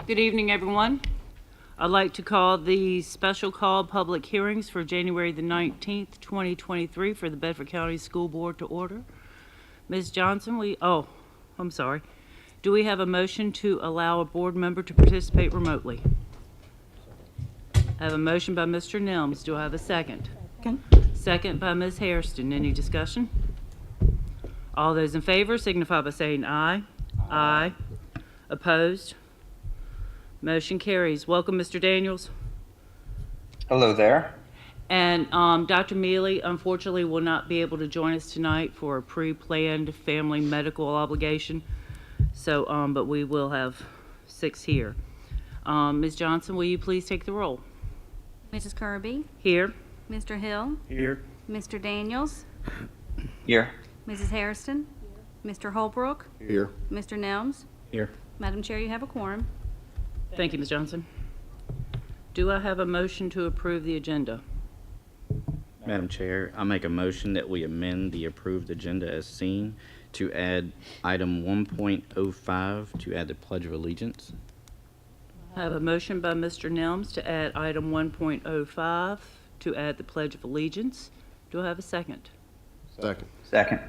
Good evening, everyone. I'd like to call the special call public hearings for January the 19th, 2023 for the Bedford County School Board to order. Ms. Johnson, I'm sorry. Do we have a motion to allow a board member to participate remotely? I have a motion by Mr. Nelms. Do I have a second? Second by Ms. Hairston. Any discussion? All those in favor signify by saying aye. Aye. Opposed? Motion carries. Welcome, Mr. Daniels. Hello there. And Dr. Mealy, unfortunately, will not be able to join us tonight for a pre-planned family medical obligation. So, but we will have 6 here. Ms. Johnson, will you please take the roll? Mrs. Kirby? Here. Mr. Hill? Here. Mr. Daniels? Here. Mrs. Hairston? Mr. Holbrook? Here. Mr. Nelms? Here. Madam Chair, you have a quorum. Thank you, Ms. Johnson. Do I have a motion to approve the agenda? Madam Chair, I make a motion that we amend the approved agenda as seen to add item 1.05 to add the Pledge of Allegiance. I have a motion by Mr. Nelms to add item 1.05 to add the Pledge of Allegiance. Do I have a second? Second.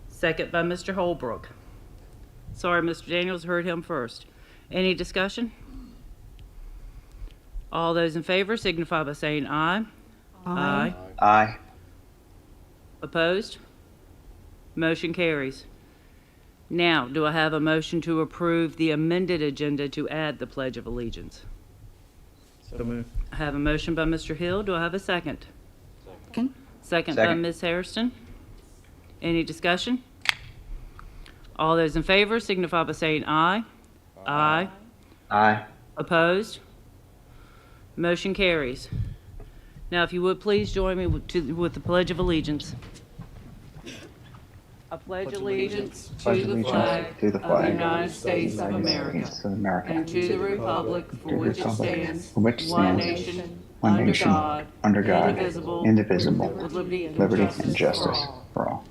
Second by Mr. Holbrook. Sorry, Mr. Daniels, heard him first. Any discussion? All those in favor signify by saying aye. Aye. Aye. Opposed? Motion carries. Now, do I have a motion to approve the amended agenda to add the Pledge of Allegiance? So moved. I have a motion by Mr. Hill. Do I have a second? Second by Second. Ms. Hairston. Any discussion? All those in favor signify by saying aye. Aye. Aye. Opposed? Motion carries. Now, if you would please join me with the Pledge of Allegiance. I pledge allegiance to the flag of the United States of America and to the republic for which it stands, one nation, under God, indivisible, with liberty and justice for all.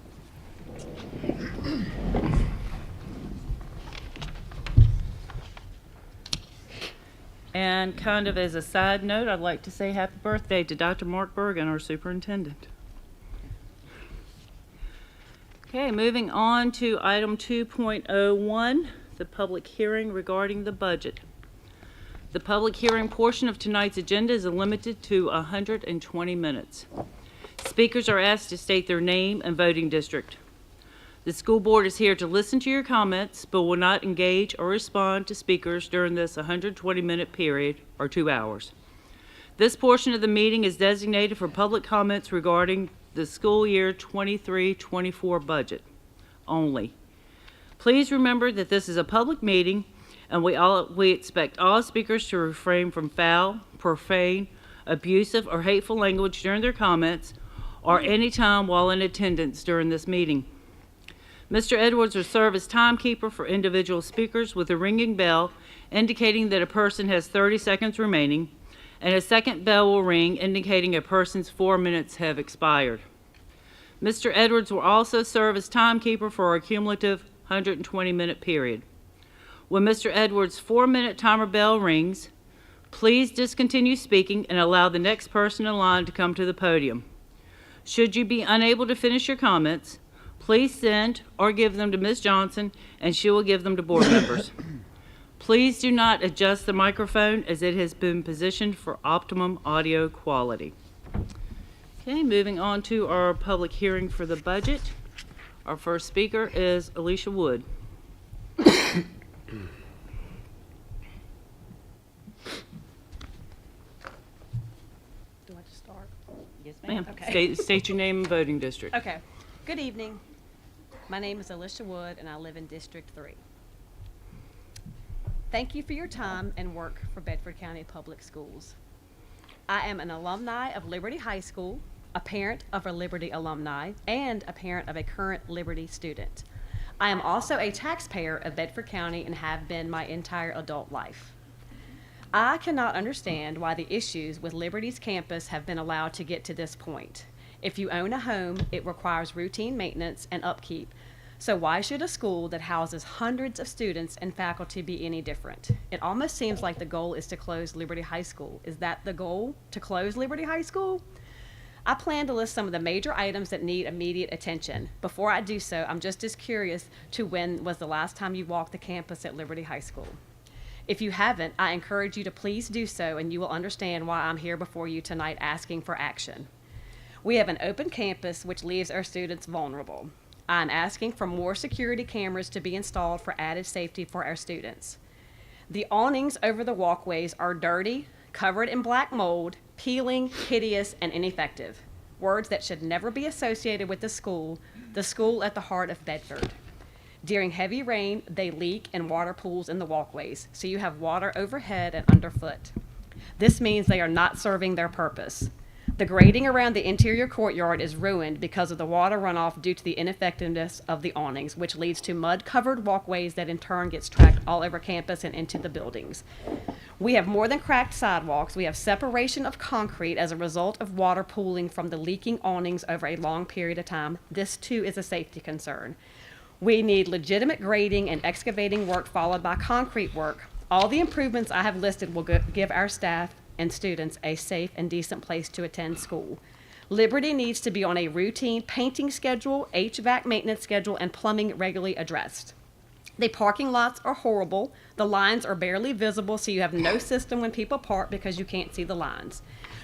And kind of as a side note, I'd like to say happy birthday to Dr. Mark Bergen, our superintendent. Okay, moving on to item 2.01, the public hearing regarding the budget. The public hearing portion of tonight's agenda is limited to 120 minutes. Speakers are asked to state their name and voting district. The school board is here to listen to your comments, but will not engage or respond to speakers during this 120-minute period, or 2 hours. This portion of the meeting is designated for public comments regarding the school year 23-24 budget only. Please remember that this is a public meeting, and we expect all speakers to refrain from foul, profane, abusive, or hateful language during their comments or any time while in attendance during this meeting. Mr. Edwards will serve as timekeeper for individual speakers with a ringing bell indicating that a person has 30 seconds remaining, and a second bell will ring indicating a person's 4 minutes have expired. Mr. Edwards will also serve as timekeeper for a cumulative 120-minute period. When Mr. Edwards' 4-minute timer bell rings, please discontinue speaking and allow the next person in line to come to the podium. Should you be unable to finish your comments, please send or give them to Ms. Johnson, and she will give them to board members. Please do not adjust the microphone as it has been positioned for optimum audio quality. Okay, moving on to our public hearing for the budget. Our first speaker is Alicia Wood. Do I just start? Yes, ma'am. Okay. State your name and voting district. Okay. Good evening. My name is Alicia Wood, and I live in District 3. Thank you for your time and work for Bedford County Public Schools. I am an alumni of Liberty High School, a parent of a Liberty alumni, and a parent of a current Liberty student. I am also a taxpayer of Bedford County and have been my entire adult life. I cannot understand why the issues with Liberty's campus have been allowed to get to this point. If you own a home, it requires routine maintenance and upkeep So why should a school that houses hundreds of students and faculty be any different? It almost seems like the goal is to close Liberty High School. Is that the goal, to close Liberty High School? I plan to list some of the major items that need immediate attention. Before I do so, I'm just as curious to when was the last time you walked the campus at Liberty High School. If you haven't, I encourage you to please do so, and you will understand why I'm here before you tonight asking for action. We have an open campus, which leaves our students vulnerable. I'm asking for more security cameras to be installed for added safety for our students. The awnings over the walkways are dirty, covered in black mold, peeling, hideous, and ineffective. Words that should never be associated with the school at the heart of Bedford. During heavy rain, they leak and water pools in the walkways, so you have water overhead and underfoot. This means they are not serving their purpose. The grading around the interior courtyard is ruined because of the water runoff due to the ineffectiveness of the awnings, which leads to mud-covered walkways that in turn gets tracked all over campus and into the buildings. We have more than cracked sidewalks. We have separation of concrete as a result of water pooling from the leaking awnings over a long period of time. This too is a safety concern. We need legitimate grading and excavating work followed by concrete work. All the improvements I have listed will give our staff and students a safe and decent place to attend school. Liberty needs to be on a routine painting schedule, HVAC maintenance schedule, and plumbing regularly addressed. The parking lots are horrible. The lines are barely visible, so you have no system when people park because you can't see the lines.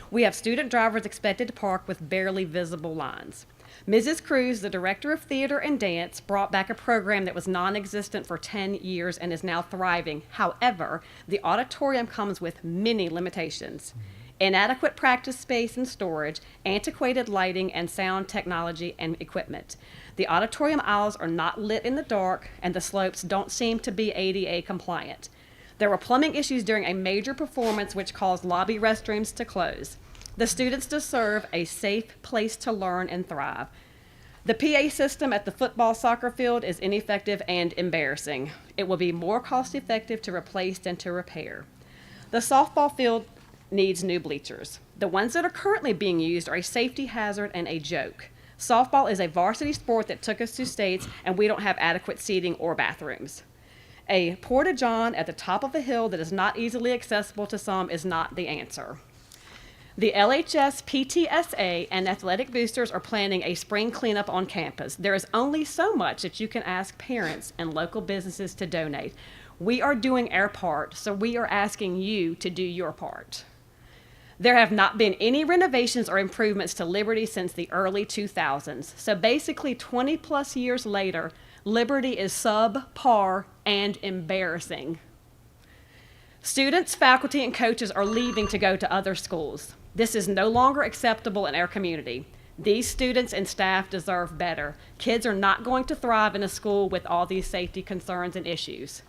We have student drivers expected to park with barely visible lines. Mrs. Cruz, the director of theater and dance, brought back a program that was non-existent for 10 years and is now thriving. However, the auditorium comes with many limitations. Inadequate practice space and storage, antiquated lighting and sound technology and equipment. The auditorium aisles are not lit in the dark, and the slopes don't seem to be ADA compliant. There were plumbing issues during a major performance which caused lobby restrooms to close. The students deserve a safe place to learn and thrive. The PA system at the football soccer field is ineffective and embarrassing. It will be more cost effective to replace than to repair. The softball field needs new bleachers. The ones that are currently being used are a safety hazard and a joke. Softball is a varsity sport that took us to states, and we don't have adequate seating or bathrooms. A porta-john at the top of a hill that is not easily accessible to some is not the answer. The LHS, PTSA, and athletic boosters are planning a spring cleanup on campus. There is only so much that you can ask parents and local businesses to donate. We are doing our part, so we are asking you to do your part. There have not been any renovations or improvements to Liberty since the early 2000s. So basically 20 plus years later, Liberty is subpar and embarrassing. Students, faculty, and coaches are leaving to go to other schools. This is no longer acceptable in our community. These students and staff deserve better. Kids are not going to thrive in a school with all these safety concerns and issues.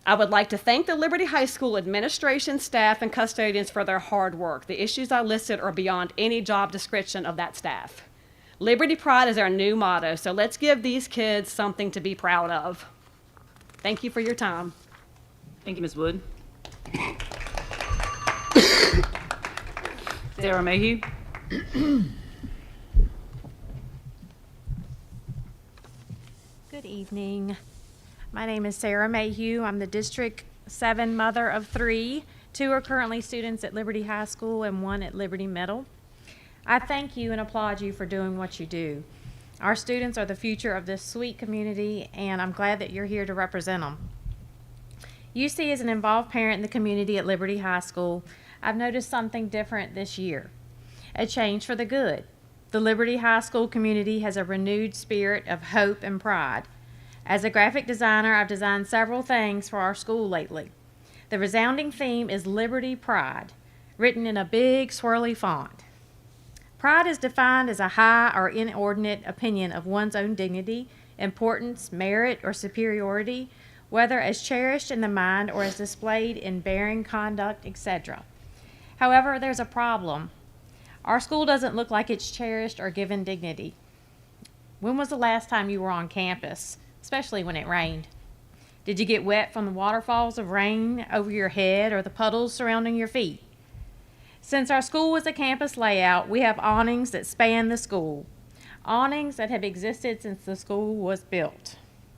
I would like to thank the Liberty High School administration, staff, and custodians for their hard work. The issues I listed are beyond any job description of that staff. Liberty Pride is our new motto, so let's give these kids something to be proud of. Thank you for your time. Thank you, Ms. Wood. Sarah Mayhew. Good evening. My name is Sarah Mayhew. I'm the District 7 mother of 3. 2 are currently students at Liberty High School and 1 at Liberty Middle. I thank you and applaud you for doing what you do. Our students are the future of this sweet community, and I'm glad that you're here to represent them. UC is an involved parent in the community at Liberty High School. I've noticed something different this year, a change for the good. The Liberty High School community has a renewed spirit of hope and pride. As a graphic designer, I've designed several things for our school lately. The resounding theme is Liberty Pride, written in a big swirly font. Pride is defined as a high or inordinate opinion of one's own dignity, importance, merit, or superiority, whether as cherished in the mind or as displayed in bearing, conduct, etc. However, there's a problem. Our school doesn't look like it's cherished or given dignity. When was the last time you were on campus, especially when it rained? Did you get wet from the waterfalls of rain over your head or the puddles surrounding your feet? Since our school was a campus layout, we have awnings that span the school. awnings that have existed since the school was built.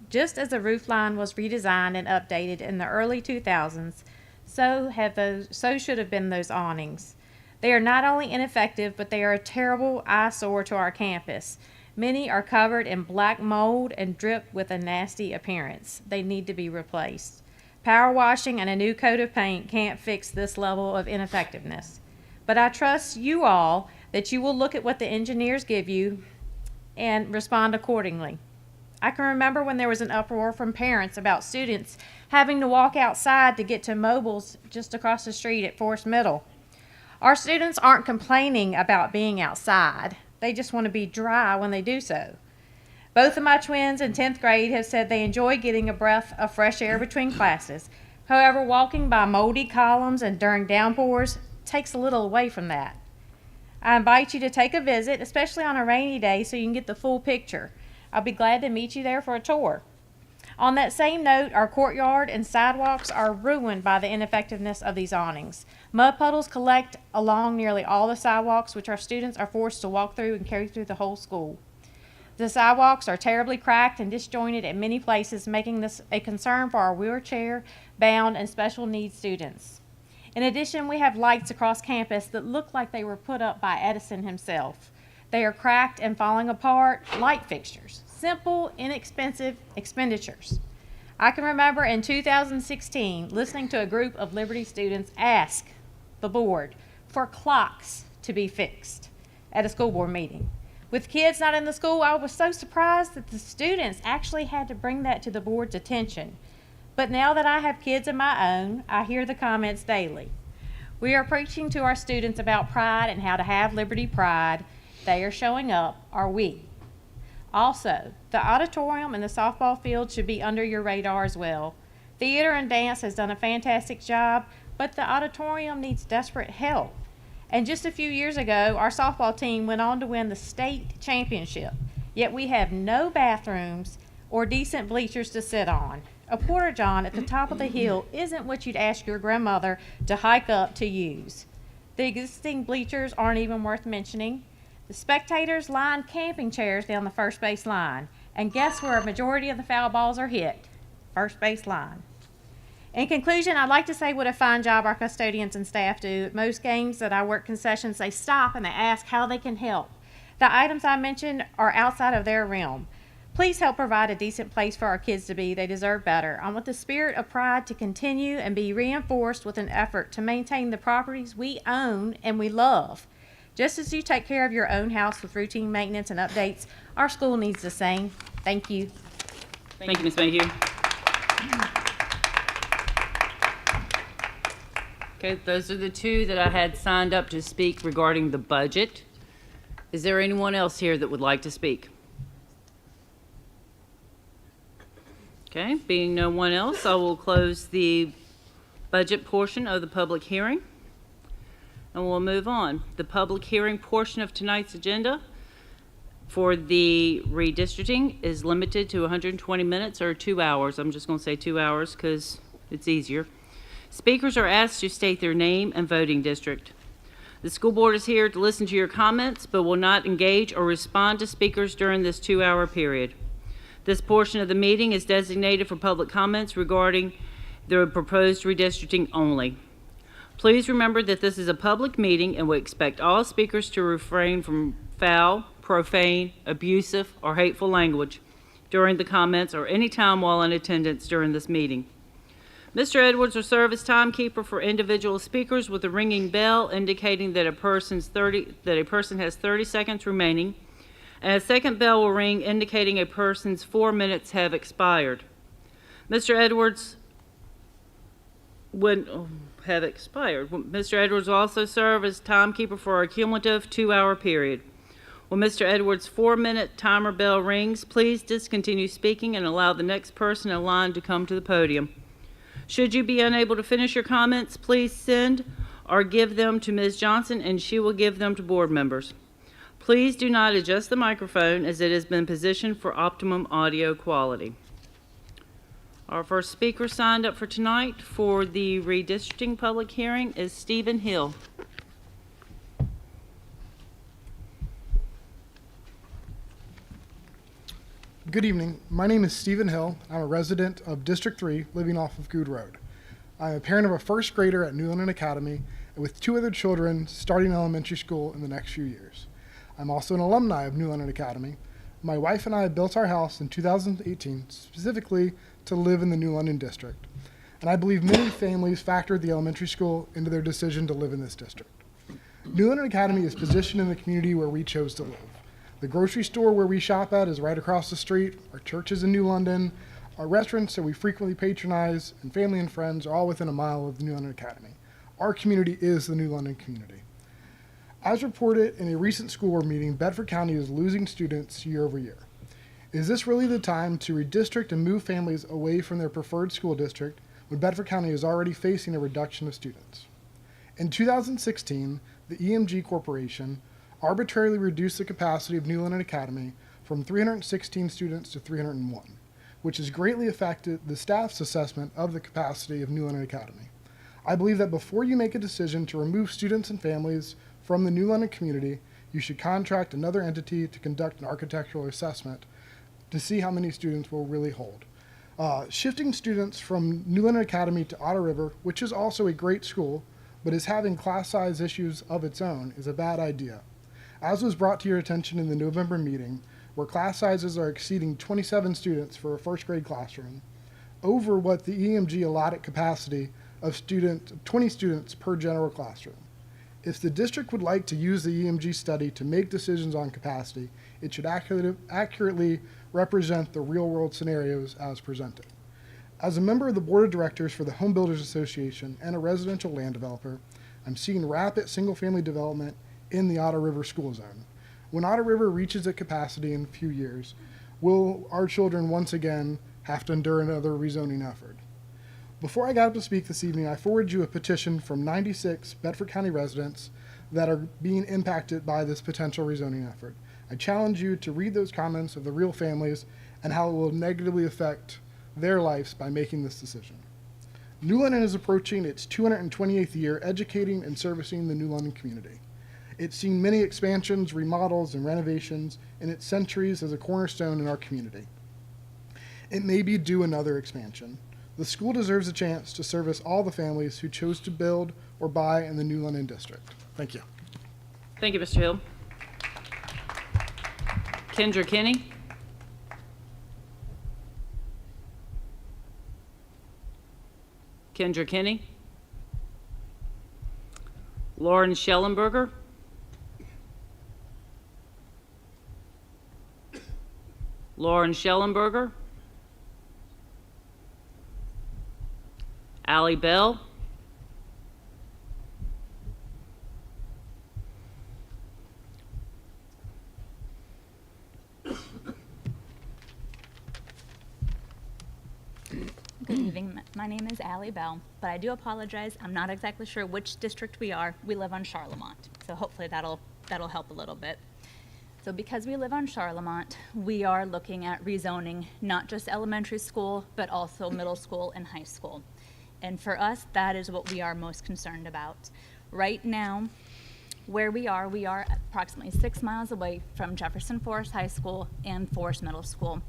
Just as the roof line was redesigned and updated in the early 2000s, so should have been those awnings. They are not only ineffective, but they are a terrible eyesore to our campus. Many are covered in black mold and drip with a nasty appearance. They need to be replaced. Power washing and a new coat of paint can't fix this level of ineffectiveness. But I trust you all that you will look at what the engineers give you and respond accordingly. I can remember when there was an uproar from parents about students having to walk outside to get to Mobiles just across the street at Forest Middle. Our students aren't complaining about being outside. They just want to be dry when they do so. Both of my twins in 10th grade have said they enjoy getting a breath of fresh air between classes. However, walking by moldy columns and during downpours takes a little away from that. I invite you to take a visit, especially on a rainy day, so you can get the full picture. I'll be glad to meet you there for a tour. On that same note, our courtyard and sidewalks are ruined by the ineffectiveness of these awnings. Mud puddles collect along nearly all the sidewalks, which our students are forced to walk through and carry through the whole school. The sidewalks are terribly cracked and disjointed at many places, making this a concern for our wheelchair-bound and special needs students. In addition, we have lights across campus that look like they were put up by Edison himself. They are cracked and falling apart, light fixtures. Simple, inexpensive expenditures. I can remember in 2016 listening to a group of Liberty students ask the board for clocks to be fixed at a school board meeting. With kids not in the school, I was so surprised that the students actually had to bring that to the board's attention. But now that I have kids of my own, I hear the comments daily. We are preaching to our students about pride and how to have Liberty pride. They are showing up, are we? Also, the auditorium and the softball field should be under your radar as well. Theater and dance has done a fantastic job, but the auditorium needs desperate help. And just a few years ago, our softball team went on to win the state championship, yet we have no bathrooms or decent bleachers to sit on. A porta-john at the top of the hill isn't what you'd ask your grandmother to hike up to use. The existing bleachers aren't even worth mentioning. The spectators line camping chairs down the first base line. And guess where a majority of the foul balls are hit? First base line. In conclusion, I'd like to say what a fine job our custodians and staff do. At most games that I work concessions, they stop and they ask how they can help. The items I mentioned are outside of their realm. Please help provide a decent place for our kids to be. They deserve better. I want the spirit of pride to continue and be reinforced with an effort to maintain the properties we own and we love. Just as you take care of your own house with routine maintenance and updates, our school needs the same. Thank you. Thank you, Ms. Mayhew. Okay, those are the two that I had signed up to speak regarding the budget. Is there anyone else here that would like to speak? Okay, being no one else, I will close the budget portion of the public hearing. And we'll move on. The public hearing portion of tonight's agenda for the redistricting is limited to 120 minutes or 2 hours. I'm just going to say 2 hours because it's easier. Speakers are asked to state their name and voting district. The school board is here to listen to your comments, but will not engage or respond to speakers during this 2-hour period. This portion of the meeting is designated for public comments regarding the proposed redistricting only. Please remember that this is a public meeting and we expect all speakers to refrain from foul, profane, abusive, or hateful language during the comments or any time while in attendance during this meeting. Mr. Edwards will serve as timekeeper for individual speakers with a ringing bell indicating that a person has 30 seconds remaining, and a second bell will ring indicating a person's 4 minutes have expired. Mr. Edwards Mr. Edwards will also serve as timekeeper for a cumulative 2-hour period. When Mr. Edwards' 4-minute timer bell rings, please discontinue speaking and allow the next person in line to come to the podium. Should you be unable to finish your comments, please send or give them to Ms. Johnson and she will give them to board members. Please do not adjust the microphone as it has been positioned for optimum audio quality. Our first speaker signed up for tonight for the redistricting public hearing is Stephen Hill. Good evening. My name is Stephen Hill. I'm a resident of District 3, living off of Good Road. I'm a parent of a first grader at New London Academy, and with 2 other children starting elementary school in the next few years. I'm also an alumni of New London Academy. My wife and I built our house in 2018 specifically to live in the New London district, and I believe many families factored the elementary school into their decision to live in this district. New London Academy is positioned in the community where we chose to live. The grocery store where we shop at is right across the street. Our church is in New London. Our restaurants that we frequently patronize and family and friends are all within a mile of the New London Academy. Our community is the New London community. As reported in a recent school board meeting, Bedford County is losing students year over year. Is this really the time to redistrict and move families away from their preferred school district when Bedford County is already facing a reduction of students? In 2016, the EMG Corporation arbitrarily reduced the capacity of New London Academy from 316 students to 301, which has greatly affected the staff's assessment of the capacity of New London Academy. I believe that before you make a decision to remove students and families from the New London community, you should contract another entity to conduct an architectural assessment to see how many students will really hold. Shifting students from New London Academy to Otter River, which is also a great school, but is having class size issues of its own, is a bad idea. As was brought to your attention in the November meeting, where class sizes are exceeding 27 students for a first grade classroom, over what the EMG allotted capacity of 20 students per general classroom. If the district would like to use the EMG study to make decisions on capacity, it should accurately represent the real-world scenarios as presented. As a member of the board of directors for the Home Builders Association and a residential land developer, I'm seeing rapid single-family development in the Otter River school zone. When Otter River reaches its capacity in a few years, will our children once again have to endure another rezoning effort? Before I got up to speak this evening, I forwarded you a petition from 96 Bedford County residents that are being impacted by this potential rezoning effort. I challenge you to read those comments of the real families and how it will negatively affect their lives by making this decision. New London is approaching its 228th year educating and servicing the New London community. It's seen many expansions, remodels, and renovations in its centuries as a cornerstone in our community. It may be due another expansion. The school deserves a chance to service all the families who chose to build or buy in the New London district. Thank you. Thank you, Mr. Hill. Kendra Kinney? Kendra Kinney? Lauren Schellenberger? Lauren Schellenberger? Allie Bell? Good evening. My name is Allie Bell, but I do apologize. I'm not exactly sure which district we are. We live on Charlemont, so hopefully that'll help a little bit. So because we live on Charlemont, we are looking at rezoning not just elementary school, but also middle school and high school. And for us, that is what we are most concerned about. Right now, where we are approximately 6 miles away from Jefferson Forest High School and Forest Middle School.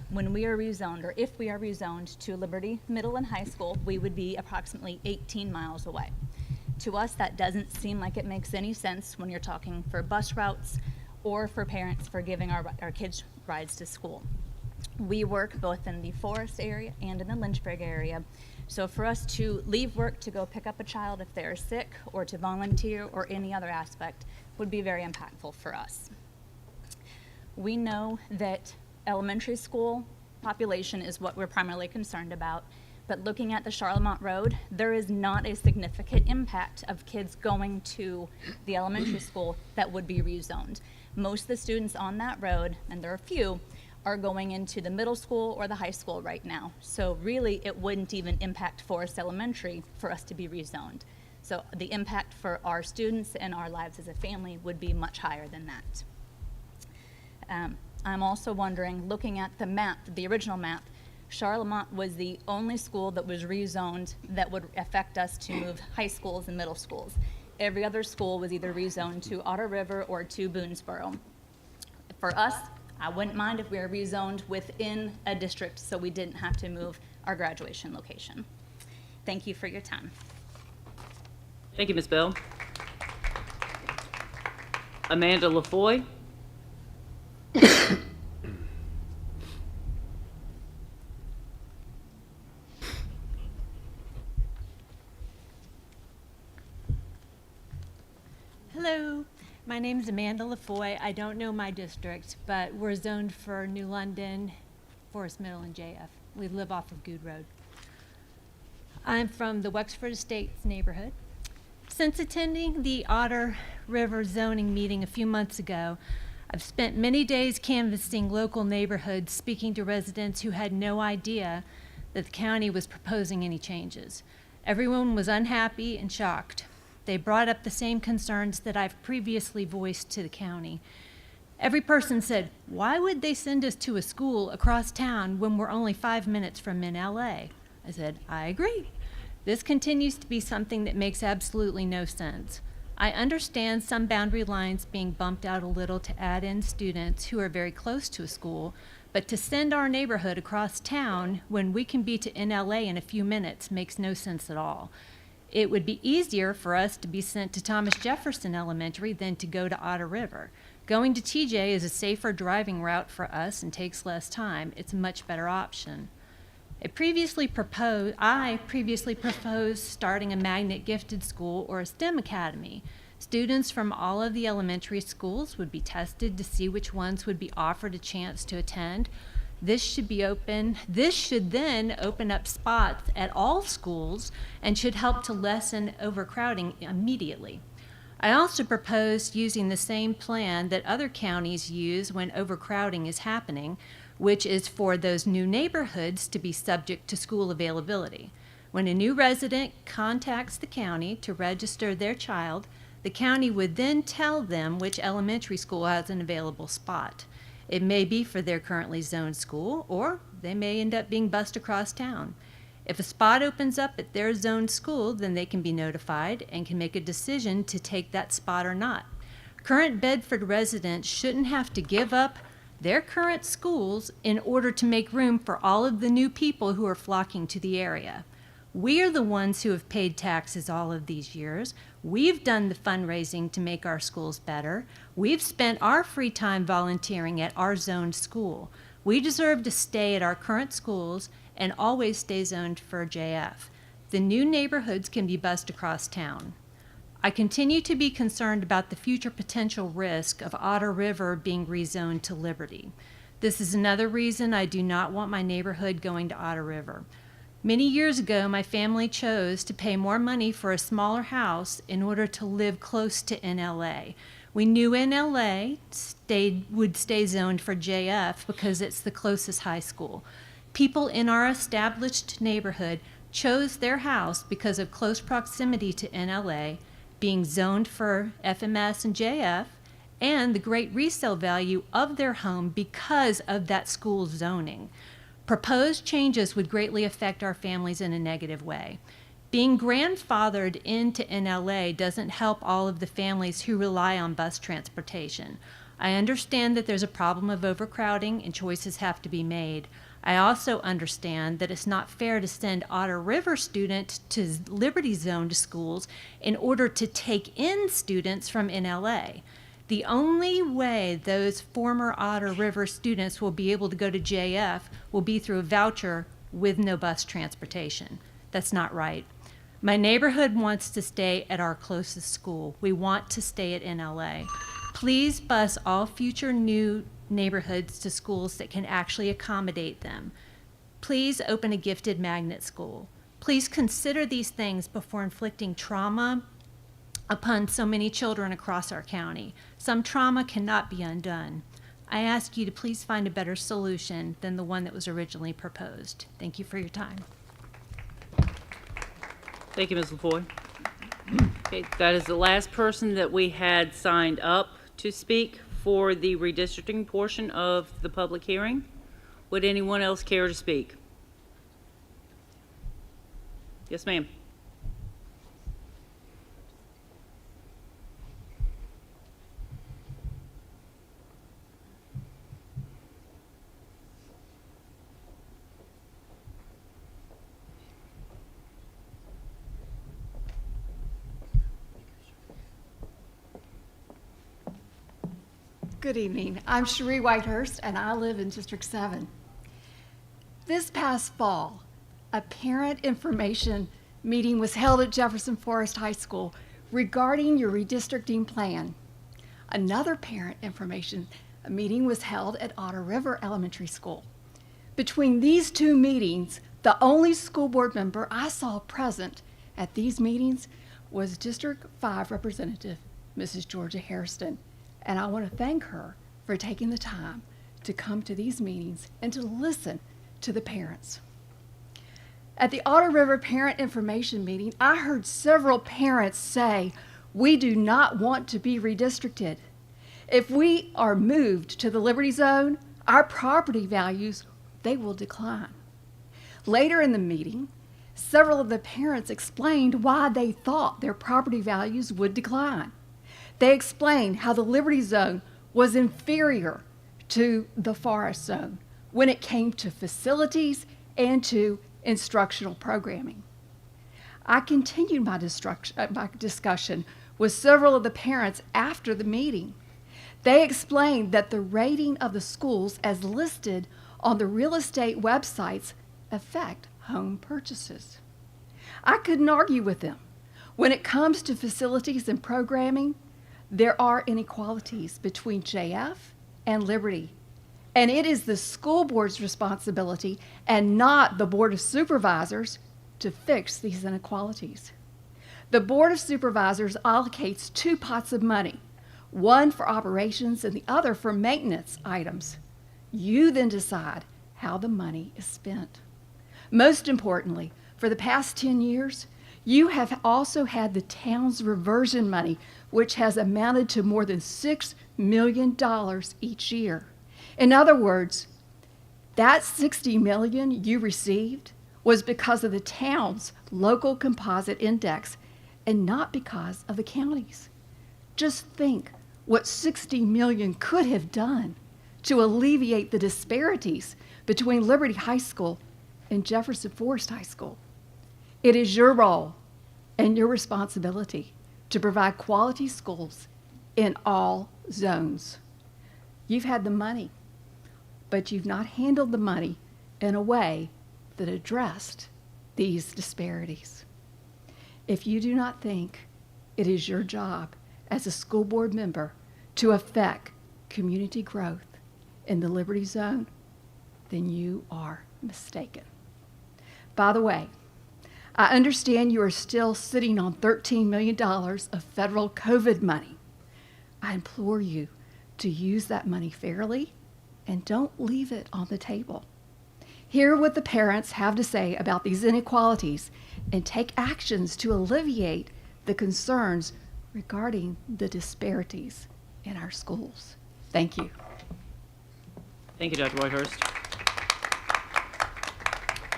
When we are rezoned, or if we are rezoned to Liberty Middle and High School, we would be approximately 18 miles away. To us, that doesn't seem like it makes any sense when you're talking for bus routes or for parents for giving our kids rides to school. We work both in the Forest area and in the Lynchburg area. So for us to leave work to go pick up a child if they're sick or to volunteer or any other aspect would be very impactful for us. We know that elementary school population is what we're primarily concerned about, but looking at the Charlemont Road, there is not a significant impact of kids going to the elementary school that would be rezoned. Most of the students on that road, and there are a few, are going into the middle school or the high school right now. So really, it wouldn't even impact Forest Elementary for us to be rezoned. So the impact for our students and our lives as a family would be much higher than that. I'm also wondering, looking at the map, the original map, Charlemont was the only school that was rezoned that would affect us to move high schools and middle schools. Every other school was either rezoned to Otter River or to Boonesboro. For us, I wouldn't mind if we were rezoned within a district so we didn't have to move our graduation location. Thank you for your time. Thank you, Ms. Bell. Amanda LaFoy. Hello, my name is Amanda LaFoy. I don't know my district, but we're zoned for New London, Forest Middle, and JF. We live off of Good Road. I'm from the Wexford Estates neighborhood. Since attending the Otter River zoning meeting a few months ago, I've spent many days canvassing local neighborhoods, speaking to residents who had no idea that the county was proposing any changes. Everyone was unhappy and shocked. They brought up the same concerns that I've previously voiced to the county. Every person said, "Why would they send us to a school across town when we're only 5 minutes from in LA?" I said, "I agree. This continues to be something that makes absolutely no sense. I understand some boundary lines being bumped out a little to add in students who are very close to a school, but to send our neighborhood across town when we can be to NLA in a few minutes makes no sense at all. It would be easier for us to be sent to Thomas Jefferson Elementary than to go to Otter River. Going to TJ is a safer driving route for us and takes less time. It's a much better option. I previously proposed starting a magnet gifted school or a STEM academy. Students from all of the elementary schools would be tested to see which ones would be offered a chance to attend. This should then open up spots at all schools and should help to lessen overcrowding immediately. I also proposed using the same plan that other counties use when overcrowding is happening, which is for those new neighborhoods to be subject to school availability. When a new resident contacts the county to register their child, the county would then tell them which elementary school has an available spot. It may be for their currently zoned school, or they may end up being bused across town. If a spot opens up at their zoned school, then they can be notified and can make a decision to take that spot or not. Current Bedford residents shouldn't have to give up their current schools in order to make room for all of the new people who are flocking to the area. We are the ones who have paid taxes all of these years. We've done the fundraising to make our schools better. We've spent our free time volunteering at our zoned school. We deserve to stay at our current schools and always stay zoned for JF. The new neighborhoods can be bused across town. I continue to be concerned about the future potential risk of Otter River being rezoned to Liberty. This is another reason I do not want my neighborhood going to Otter River. Many years ago, my family chose to pay more money for a smaller house in order to live close to NLA. We knew NLA would stay zoned for JF because it's the closest high school. People in our established neighborhood chose their house because of close proximity to NLA, being zoned for FMS and JF, and the great resale value of their home because of that school zoning. Proposed changes would greatly affect our families in a negative way. Being grandfathered into NLA doesn't help all of the families who rely on bus transportation. I understand that there's a problem of overcrowding and choices have to be made. I also understand that it's not fair to send Otter River students to Liberty zoned schools in order to take in students from NLA. The only way those former Otter River students will be able to go to JF will be through a voucher with no bus transportation. That's not right. My neighborhood wants to stay at our closest school. We want to stay at NLA. Please bus all future new neighborhoods to schools that can actually accommodate them. Please open a gifted magnet school. Please consider these things before inflicting trauma upon so many children across our county. Some trauma cannot be undone. I ask you to please find a better solution than the one that was originally proposed. Thank you for your time. Thank you, Ms. LaFoy. Okay, that is the last person that we had signed up to speak for the redistricting portion of the public hearing. Would anyone else care to speak? Yes, ma'am. Good evening. I'm Cherie Whitehurst, and I live in District 7. This past fall, a parent information meeting was held at Jefferson Forest High School regarding your redistricting plan. Another parent information meeting was held at Otter River Elementary School. Between these two meetings, the only school board member I saw present at these meetings was District 5 Representative Mrs. Georgia Hairston, and I want to thank her for taking the time to come to these meetings and to listen to the parents. At the Otter River Parent Information Meeting, I heard several parents say, "We do not want to be redistricted. If we are moved to the Liberty Zone, our property values, they will decline." Later in the meeting, several of the parents explained why they thought their property values would decline. They explained how the Liberty Zone was inferior to the Forest Zone when it came to facilities and to instructional programming. I continued my discussion with several of the parents after the meeting. They explained that the rating of the schools as listed on the real estate websites affect home purchases. I couldn't argue with them. When it comes to facilities and programming, there are inequalities between JF and Liberty, and it is the school board's responsibility and not the Board of Supervisors to fix these inequalities. The Board of Supervisors allocates 2 pots of money, one for operations and the other for maintenance items. You then decide how the money is spent. Most importantly, for the past 10 years, you have also had the town's reversion money, which has amounted to more than $6 million each year. In other words, that $60 million you received was because of the town's local composite index and not because of the county's. Just think what $60 million could have done to alleviate the disparities between Liberty High School and Jefferson Forest High School. It is your role and your responsibility to provide quality schools in all zones. You've had the money, but you've not handled the money in a way that addressed these disparities. If you do not think it is your job as a school board member to affect community growth in the Liberty Zone, then you are mistaken. By the way, I understand you are still sitting on $13 million of federal COVID money. I implore you to use that money fairly and don't leave it on the table. Hear what the parents have to say about these inequalities and take actions to alleviate the concerns regarding the disparities in our schools. Thank you. Thank you, Dr. Whitehurst.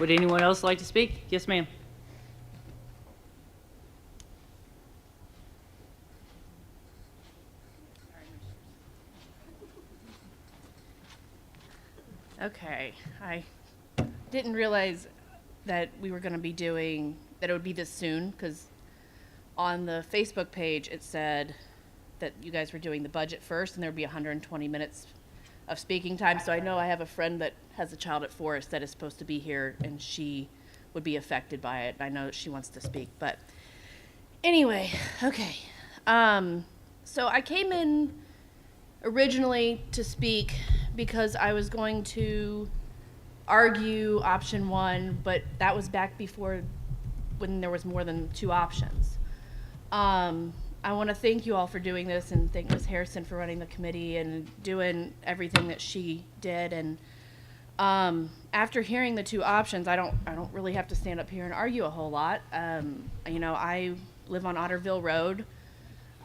Would anyone else like to speak? Yes, ma'am. Okay, I didn't realize that we were going to be doing, that it would be this soon, because on the Facebook page it said that you guys were doing the budget first and there would be 120 minutes of speaking time. So I know I have a friend that has a child at Forest that is supposed to be here and she would be affected by it. I know that she wants to speak, but anyway, okay. So I came in originally to speak because I was going to argue option 1, but that was back before when there was more than 2 options. I want to thank you all for doing this and thank Ms. Harrison for running the committee and doing everything that she did. And after hearing the 2 options, I don't really have to stand up here and argue a whole lot. You know, I live on Otterville Road.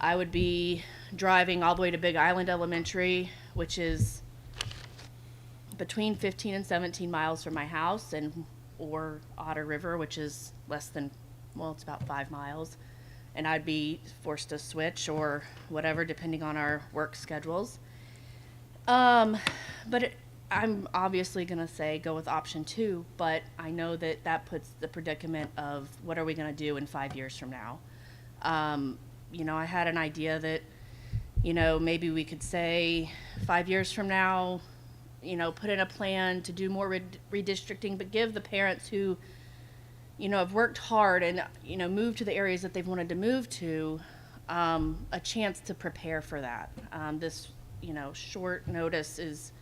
I would be driving all the way to Big Island Elementary, which is between 15 and 17 miles from my house, and or Otter River, which is less than, well, it's about 5 miles. And I'd be forced to switch or whatever, depending on our work schedules. I'm obviously gonna say go with option 2, but I know that that puts the predicament of what are we gonna do in 5 years from now. You know, I had an idea that maybe we could say 5 years from now, put in a plan to do more redistricting, but give the parents who, have worked hard and, moved to the areas that they've wanted to move to, a chance to prepare for that. This, short notice is,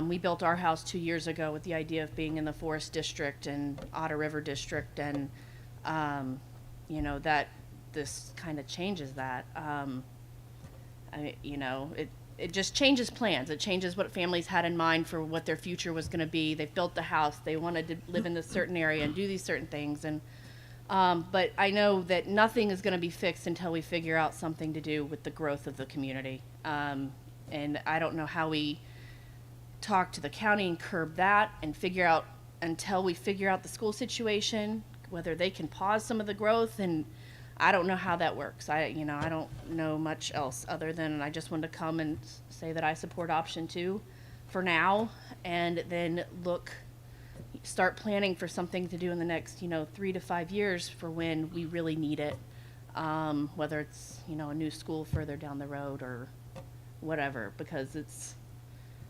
we built our house 2 years ago with the idea of being in the Forest District and Otter River District, and, that this kind of changes that. It just changes plans. It changes what families had in mind for what their future was going to be. They've built the house. They wanted to live in this certain area and do these certain things. And but I know that nothing is going to be fixed until we figure out something to do with the growth of the community. And I don't know how we talk to the county and curb that and figure out until we figure out the school situation, whether they can pause some of the growth. And I don't know how that works. I don't know much else other than I just wanted to come and say that I support option 2 for now, and then start planning for something to do in the next, 3 to 5 years for when we really need it. Whether it's, a new school further down the road or whatever, because it's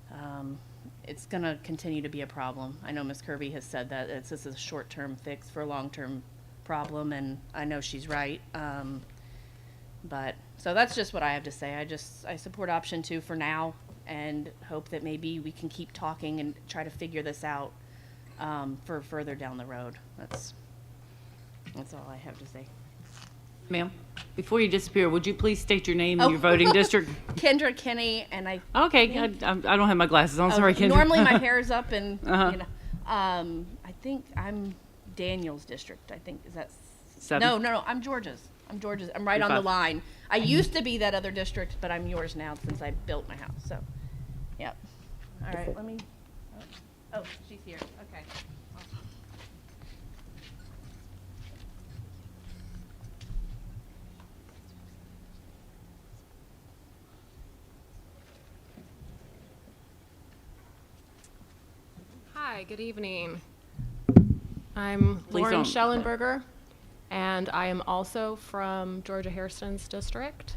going to continue to be a problem. I know Ms. Kirby has said that this is a short-term fix for a long-term problem, and I know she's right. But so that's just what I have to say. I support option 2 for now, and hope that maybe we can keep talking and try to figure this out for further down the road. That's all I have to say. Ma'am, before you disappear, would you please state your name and your voting district? Kendra Kinney, and I. Okay, I don't have my glasses on. Sorry, Kendra. Normally my hair is up, and I think I'm Daniel's district. I think is that 7? No. I'm George's. I'm right on the line. I used to be that other district, but I'm yours now since I built my house. So, yep. All right. Let me. Oh, she's here. Okay. Hi, good evening. I'm Please Lauren don't. Schellenberger, and I am also from Georgia Hairston's district.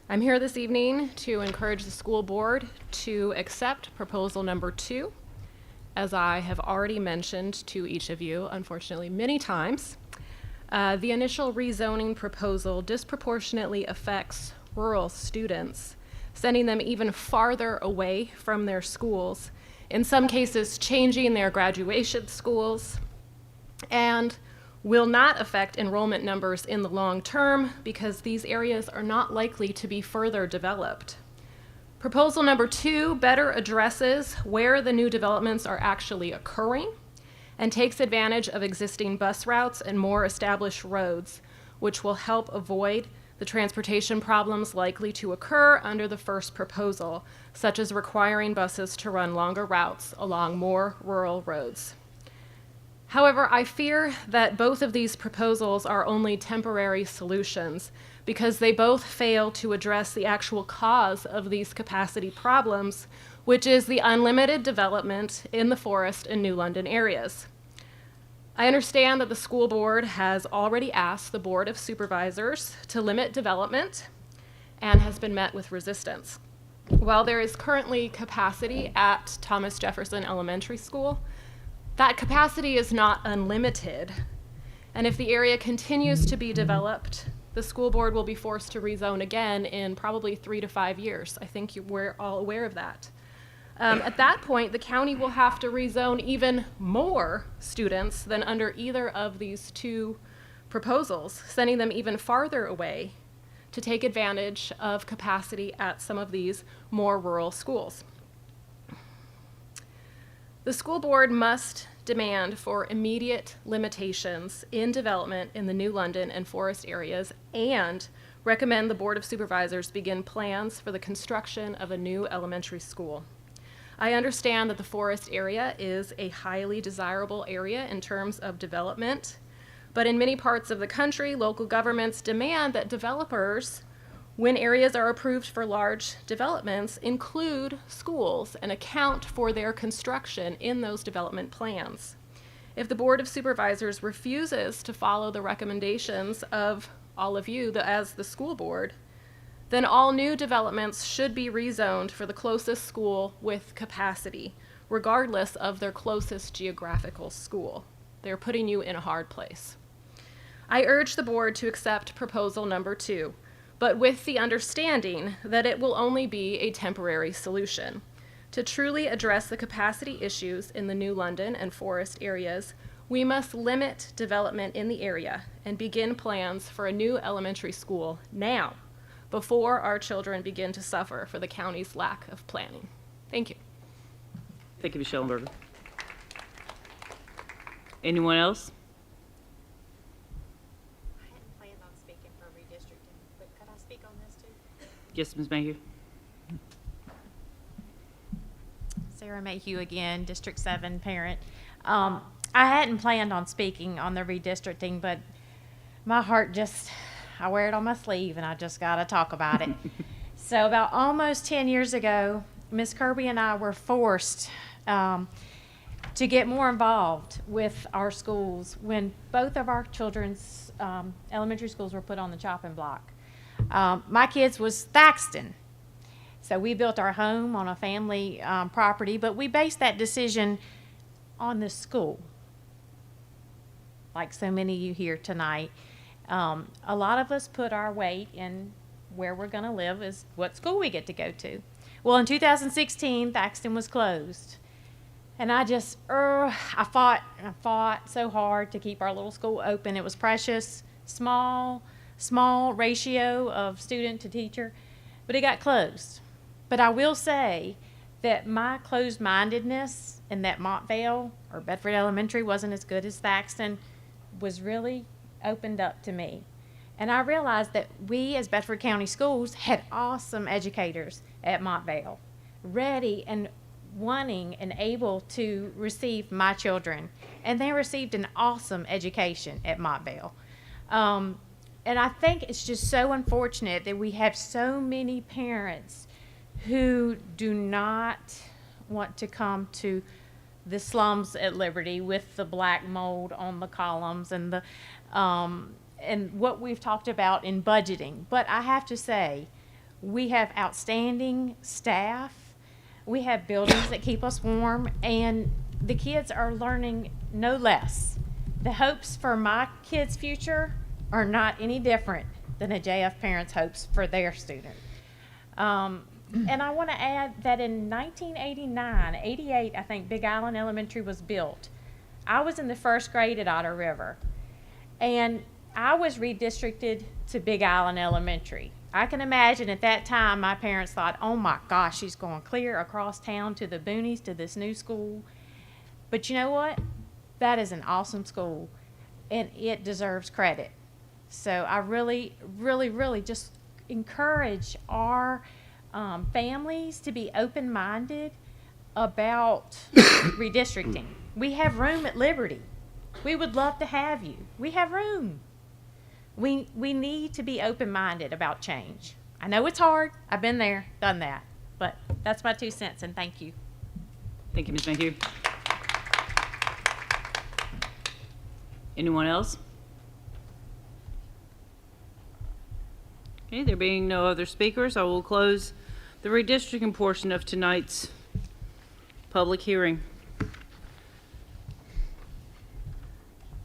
I'm here this evening to encourage the school board to accept proposal number 2. As I have already mentioned to each of you, unfortunately, many times, the initial rezoning proposal disproportionately affects rural students, sending them even farther away from their schools, in some cases changing their graduation schools, and will not affect enrollment numbers in the long term because these areas are not likely to be further developed. Proposal number 2 better addresses where the new developments are actually occurring and takes advantage of existing bus routes and more established roads, which will help avoid the transportation problems likely to occur under the first proposal, such as requiring buses to run longer routes along more rural roads. However, I fear that both of these proposals are only temporary solutions because they both fail to address the actual cause of these capacity problems, which is the unlimited development in the Forest and New London areas. I understand that the school board has already asked the Board of Supervisors to limit development and has been met with resistance. While there is currently capacity at Thomas Jefferson Elementary School, that capacity is not unlimited. And if the area continues to be developed, the school board will be forced to rezone again in probably 3 to 5 years. I think we're all aware of that. At that point, the county will have to rezone even more students than under either of these 2 proposals, sending them even farther away to take advantage of capacity at some of these more rural schools. The school board must demand for immediate limitations in development in the New London and Forest areas and recommend the Board of Supervisors begin plans for the construction of a new elementary school. I understand that the Forest area is a highly desirable area in terms of development, but in many parts of the country, local governments demand that developers, when areas are approved for large developments, include schools and account for their construction in those development plans. If the Board of Supervisors refuses to follow the recommendations of all of you as the school board, then all new developments should be rezoned for the closest school with capacity, regardless of their closest geographical school. They're putting you in a hard place. I urge the board to accept proposal number 2, but with the understanding that it will only be a temporary solution. To truly address the capacity issues in the New London and Forest areas, we must limit development in the area and begin plans for a new elementary school now, before our children begin to suffer for the county's lack of planning. Thank you. Thank you, Ms. Schellenberger. Anyone else? I hadn't planned on speaking for redistricting, but could I speak on this too? Yes, Ms. Mayhew. Sarah Mayhew again, District 7 parent. I hadn't planned on speaking on the redistricting, but my heart just, I wear it on my sleeve and I just got to talk about it. So about almost 10 years ago, Ms. Kirby and I were forced to get more involved with our schools when both of our children's elementary schools were put on the chopping block. My kids was Thaxton. So we built our home on a family property, but we based that decision on the school. Like so many of you here tonight, a lot of us put our weight in where we're going to live is what school we get to go to. Well, in 2016, Thaxton was closed. And I just, I fought so hard to keep our little school open. It was precious, small ratio of student to teacher, but it got closed. But I will say that my closed-mindedness in that Montvale or Bedford Elementary wasn't as good as Thaxton was really opened up to me. And I realized that we as Bedford County Schools had awesome educators at Montvale, ready and wanting and able to receive my children. And they received an awesome education at Montvale. And I think it's just so unfortunate that we have so many parents who do not want to come to the slums at Liberty with the black mold on the columns and the and what we've talked about in budgeting. But I have to say, we have outstanding staff. We have buildings that keep us warm, and the kids are learning no less. The hopes for my kids' future are not any different than a JF parent's hopes for their student. And I want to add that in 88, I think Big Island Elementary was built. I was in the first grade at Otter River, and I was redistricted to Big Island Elementary. I can imagine at that time my parents thought, oh my gosh, she's going clear across town to the boonies to this new school. But you know what? That is an awesome school, and it deserves credit. So I really, really, really just encourage our families to be open-minded about redistricting. We have room at Liberty. We would love to have you. We have room. We need to be open-minded about change. I know it's hard. I've been there, done that. But that's my 2 cents, and thank you. Thank you, Ms. Mayhew. Anyone else? Okay, there being no other speakers, I will close the redistricting portion of tonight's public hearing.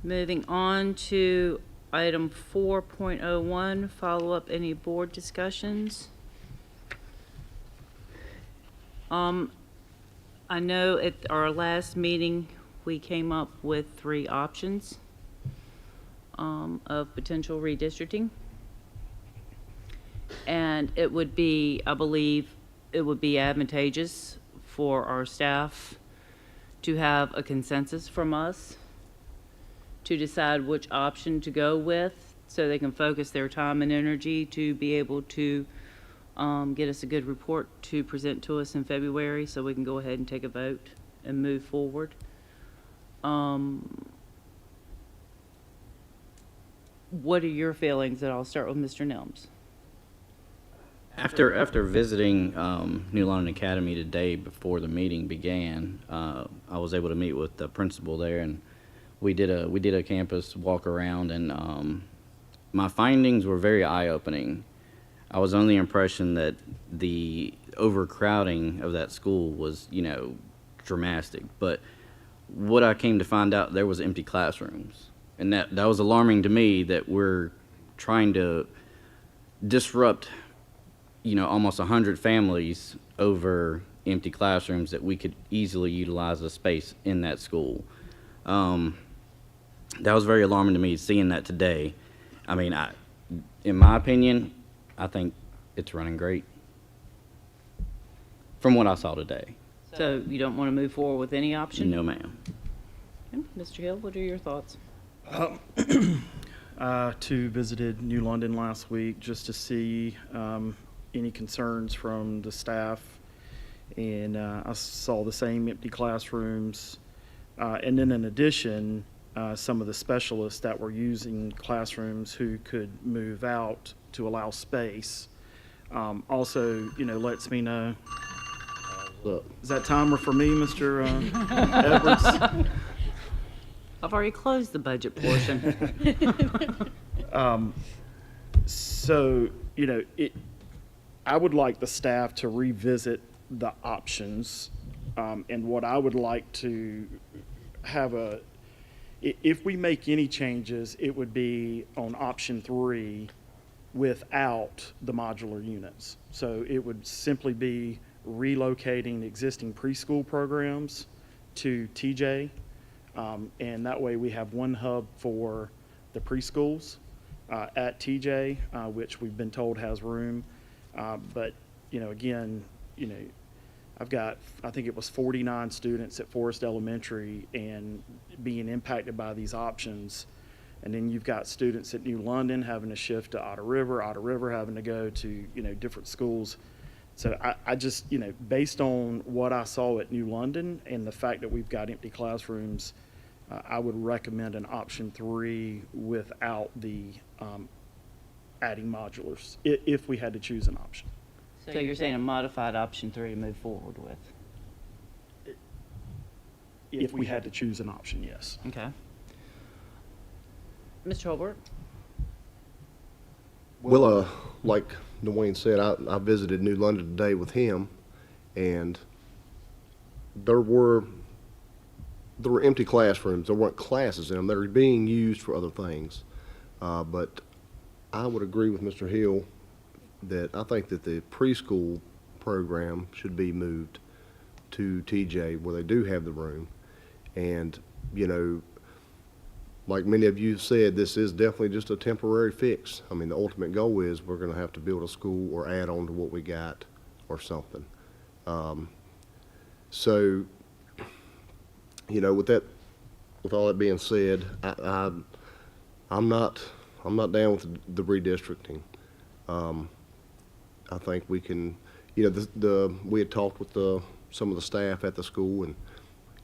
Moving on to item 4.01, follow up any board discussions. I know at our last meeting we came up with 3 options of potential redistricting. And it would be, I believe, it would be advantageous for our staff to have a consensus from us to decide which option to go with so they can focus their time and energy to be able to get us a good report to present to us in February so we can go ahead and take a vote and move forward. What are your feelings? And I'll start with Mr. Nelms. After visiting New London Academy today before the meeting began, I was able to meet with the principal there, and we did a campus walk around, and my findings were very eye-opening. I was under the impression that the overcrowding of that school was, dramatic. But what I came to find out, there was empty classrooms. And that was alarming to me, that we're trying to disrupt, almost 100 families over empty classrooms that we could easily utilize the space in that school. That was very alarming to me, seeing that today. I mean, in my opinion, I think it's running great from what I saw today. So you don't want to move forward with any option? No, ma'am. Okay. Mr. Hill, what are your thoughts? Too visited New London last week just to see any concerns from the staff, and I saw the same empty classrooms. And then in addition, some of the specialists that were using classrooms who could move out to allow space also, lets me know. Is that timer for me, Mr. Edwards? I've already closed the budget portion. So, I would like the staff to revisit the options, and what I would like to have if we make any changes, it would be on option 3 without the modular units. So it would simply be relocating the existing preschool programs to TJ. And that way we have one hub for the preschools at TJ, which we've been told has room. But, again, I've got, I think it was 49 students at Forest Elementary and being impacted by these options. And then you've got students at New London having to shift to Otter River having to go to, different schools. So I just, based on what I saw at New London and the fact that we've got empty classrooms, I would recommend an option 3 without the adding modulars, if we had to choose an option. So you're saying a modified option 3 to move forward with? If we had to choose an option, yes. Okay. Mr. Holbrook? Well, like Dwayne said, I visited New London today with him, and there were empty classrooms. There weren't classes in them. They were being used for other things. But I would agree with Mr. Hill that I think that the preschool program should be moved to TJ where they do have the room. And, like many of you said, this is definitely just a temporary fix. I mean, the ultimate goal is we're going to have to build a school or add on to what we got or something. So, with all that being said, I'm not down with the redistricting. I think we can, we had talked with some of the staff at the school, and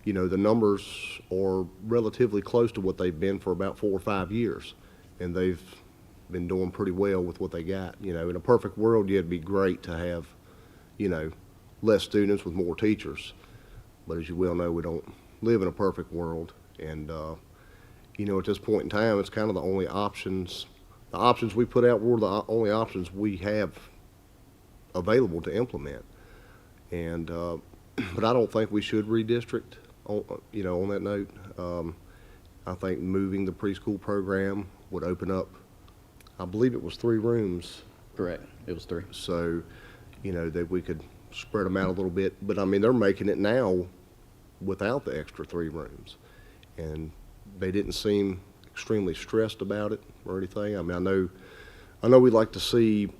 the numbers are relatively close to what they've been for about 4 or 5 years, and they've been doing pretty well with what they got. In a perfect world, it'd be great to have, less students with more teachers, but as you well know, we don't live in a perfect world, and at this point in time, it's kind of the only options. The options we put out were the only options we have available to implement, and but I don't think we should redistrict. On that note, I think moving the preschool program would open up, I believe it was 3 rooms. Correct. It was 3. So, that we could spread them out a little bit. But I mean, they're making it now without the extra 3 rooms, and they didn't seem extremely stressed about it or anything. I mean, I know we'd like to see,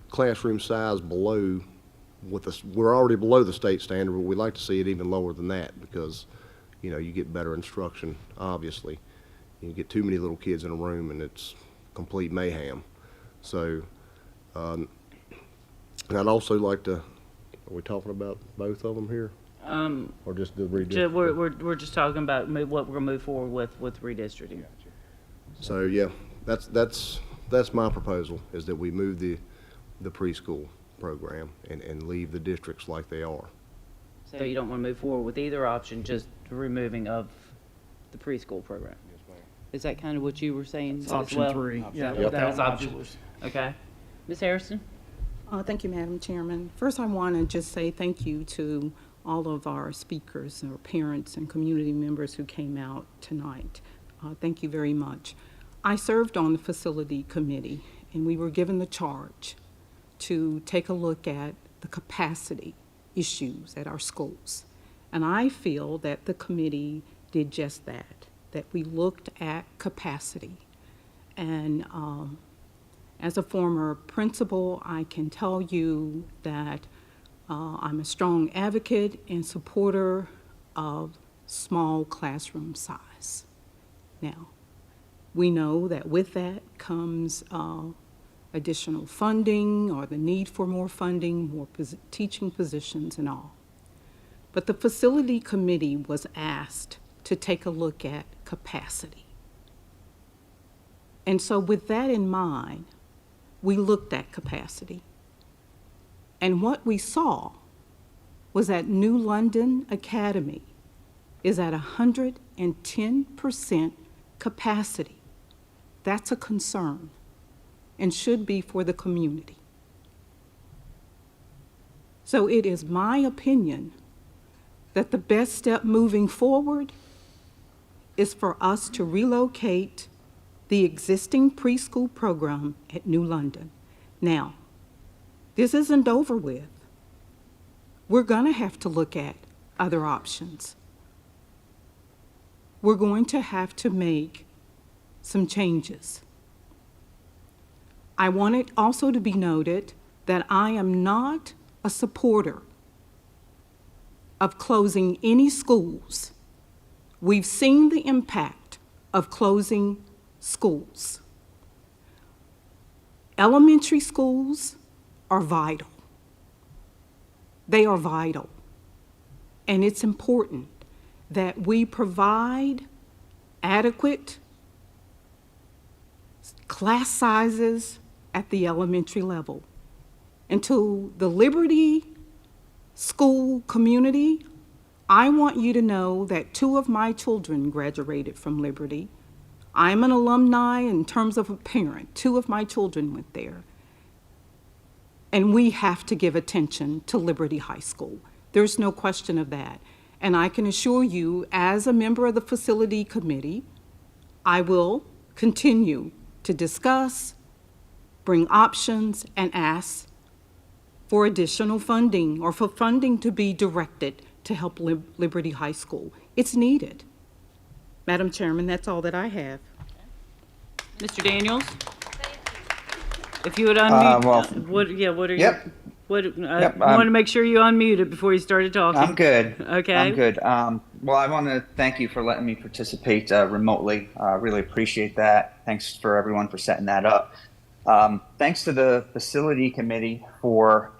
classroom size below we're already below the state standard, but we'd like to see it even lower than that because, you get better instruction, obviously. You get too many little kids in a room and it's complete mayhem. So, and I'd also like to, are we talking about both of them here? Or just the redistricting? We're just talking about what we're going to move forward with redistricting. So, yeah, that's my proposal, is that we move the preschool program and leave the districts like they are. So you don't want to move forward with either option, just the removing of the preschool program? Yes, ma'am. Is that kind of what you were saying as well? Option 3. Yeah. That was without option. modulars. Okay. Ms. Harrison? Thank you, Madam Chairman. First, I want to just say thank you to all of our speakers, our parents and community members who came out tonight. Thank you very much. I served on the facility committee, and we were given the charge to take a look at the capacity issues at our schools. And I feel that the committee did just that we looked at capacity. And as a former principal, I can tell you that I'm a strong advocate and supporter of small classroom size. Now, we know that with that comes additional funding or the need for more funding, more teaching positions and all. But the facility committee was asked to take a look at capacity. And so with that in mind, we looked at capacity. And what we saw was that New London Academy is at 110% capacity. That's a concern and should be for the community. So it is my opinion that the best step moving forward is for us to relocate the existing preschool program at New London. Now, this isn't over with. We're gonna have to look at other options. We're going to have to make some changes. I want it also to be noted that I am not a supporter of closing any schools. We've seen the impact of closing schools. Elementary schools are vital. They are vital. And it's important that we provide adequate class sizes at the elementary level. And to the Liberty school community, I want you to know that 2 of my children graduated from Liberty. I'm an alumni in terms of a parent. 2 of my children went there. And we have to give attention to Liberty High School. There's no question of that. And I can assure you, as a member of the facility committee, I will continue to discuss, bring options, and ask for additional funding or for funding to be directed to help Liberty High School. It's needed. Madam Chairman, that's all that I have. Mr. Daniels? If you would unmute, what are you? Yep. I want to make sure you unmuted before you started talking. I'm good. Okay. I'm good. Well, I want to thank you for letting me participate remotely. Really appreciate that. Thanks for everyone for setting that up. Thanks to the facility committee for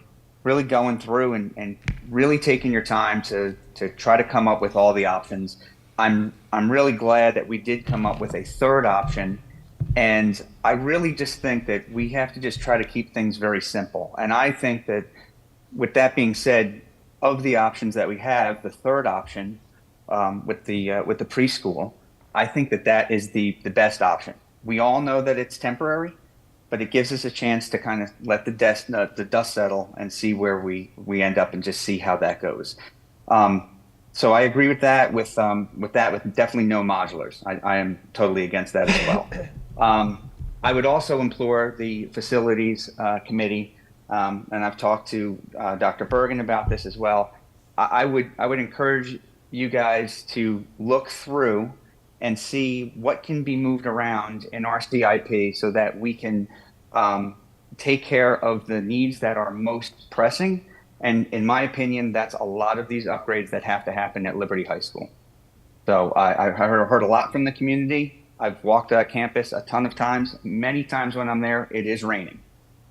really going through and really taking your time to try to come up with all the options. I'm really glad that we did come up with a third option. And I really just think that we have to just try to keep things very simple. And I think that with that being said, of the options that we have, the third option with the preschool, I think that is the best option. We all know that it's temporary, but it gives us a chance to kind of let the dust settle and see where we end up and just see how that goes. So I agree with that. With definitely no modulars. I am totally against that as well. I would also implore the facilities committee, and I've talked to Dr. Bergen about this as well. I would encourage you guys to look through and see what can be moved around in our CIP so that we can take care of the needs that are most pressing. And in my opinion, that's a lot of these upgrades that have to happen at Liberty High School. So I've heard a lot from the community. I've walked that campus a ton of times. Many times when I'm there, it is raining.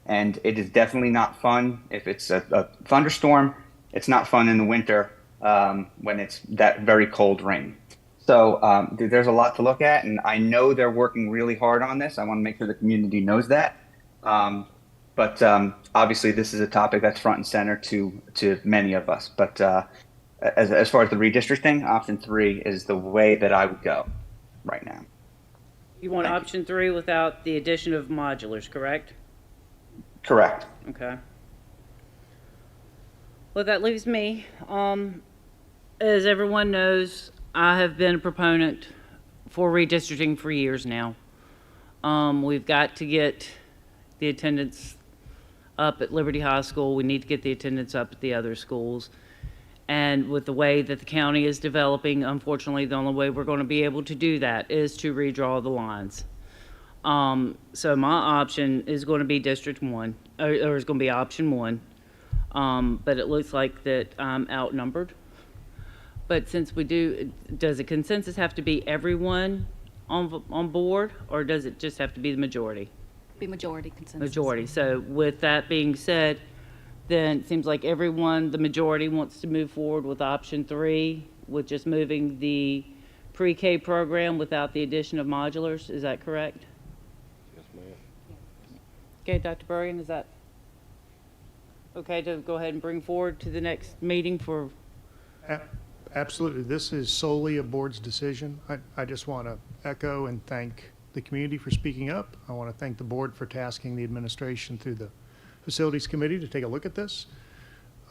And it is definitely not fun. If it's a thunderstorm, it's not fun in the winter when it's that very cold rain. So there's a lot to look at, and I know they're working really hard on this. I want to make sure the community knows that. But obviously, this is a topic that's front and center to many of us. But as far as the redistricting, option 3 is the way that I would go right now. You want option 3 without the addition of modulars, correct? Correct. Okay. Well, that leaves me. As everyone knows, I have been a proponent for redistricting for years now. We've got to get the attendance up at Liberty High School. We need to get the attendance up at the other schools. And with the way that the county is developing, unfortunately, the only way we're going to be able to do that is to redraw the lines. So my option is going to be District 1, or is going to be option 1. But it looks like that I'm outnumbered. But since we do, does the consensus have to be everyone on board, or does it just have to be the majority? Be majority consensus. Majority. So with that being said, then it seems like everyone, the majority, wants to move forward with option 3, with just moving the pre-K program without the addition of modulars. Is that correct? Yes, ma'am. Okay, Dr. Bergen, is that okay to go ahead and bring forward to the next meeting for? Absolutely. This is solely a board's decision. I just want to echo and thank the community for speaking up. I want to thank the board for tasking the administration through the Facilities Committee to take a look at this.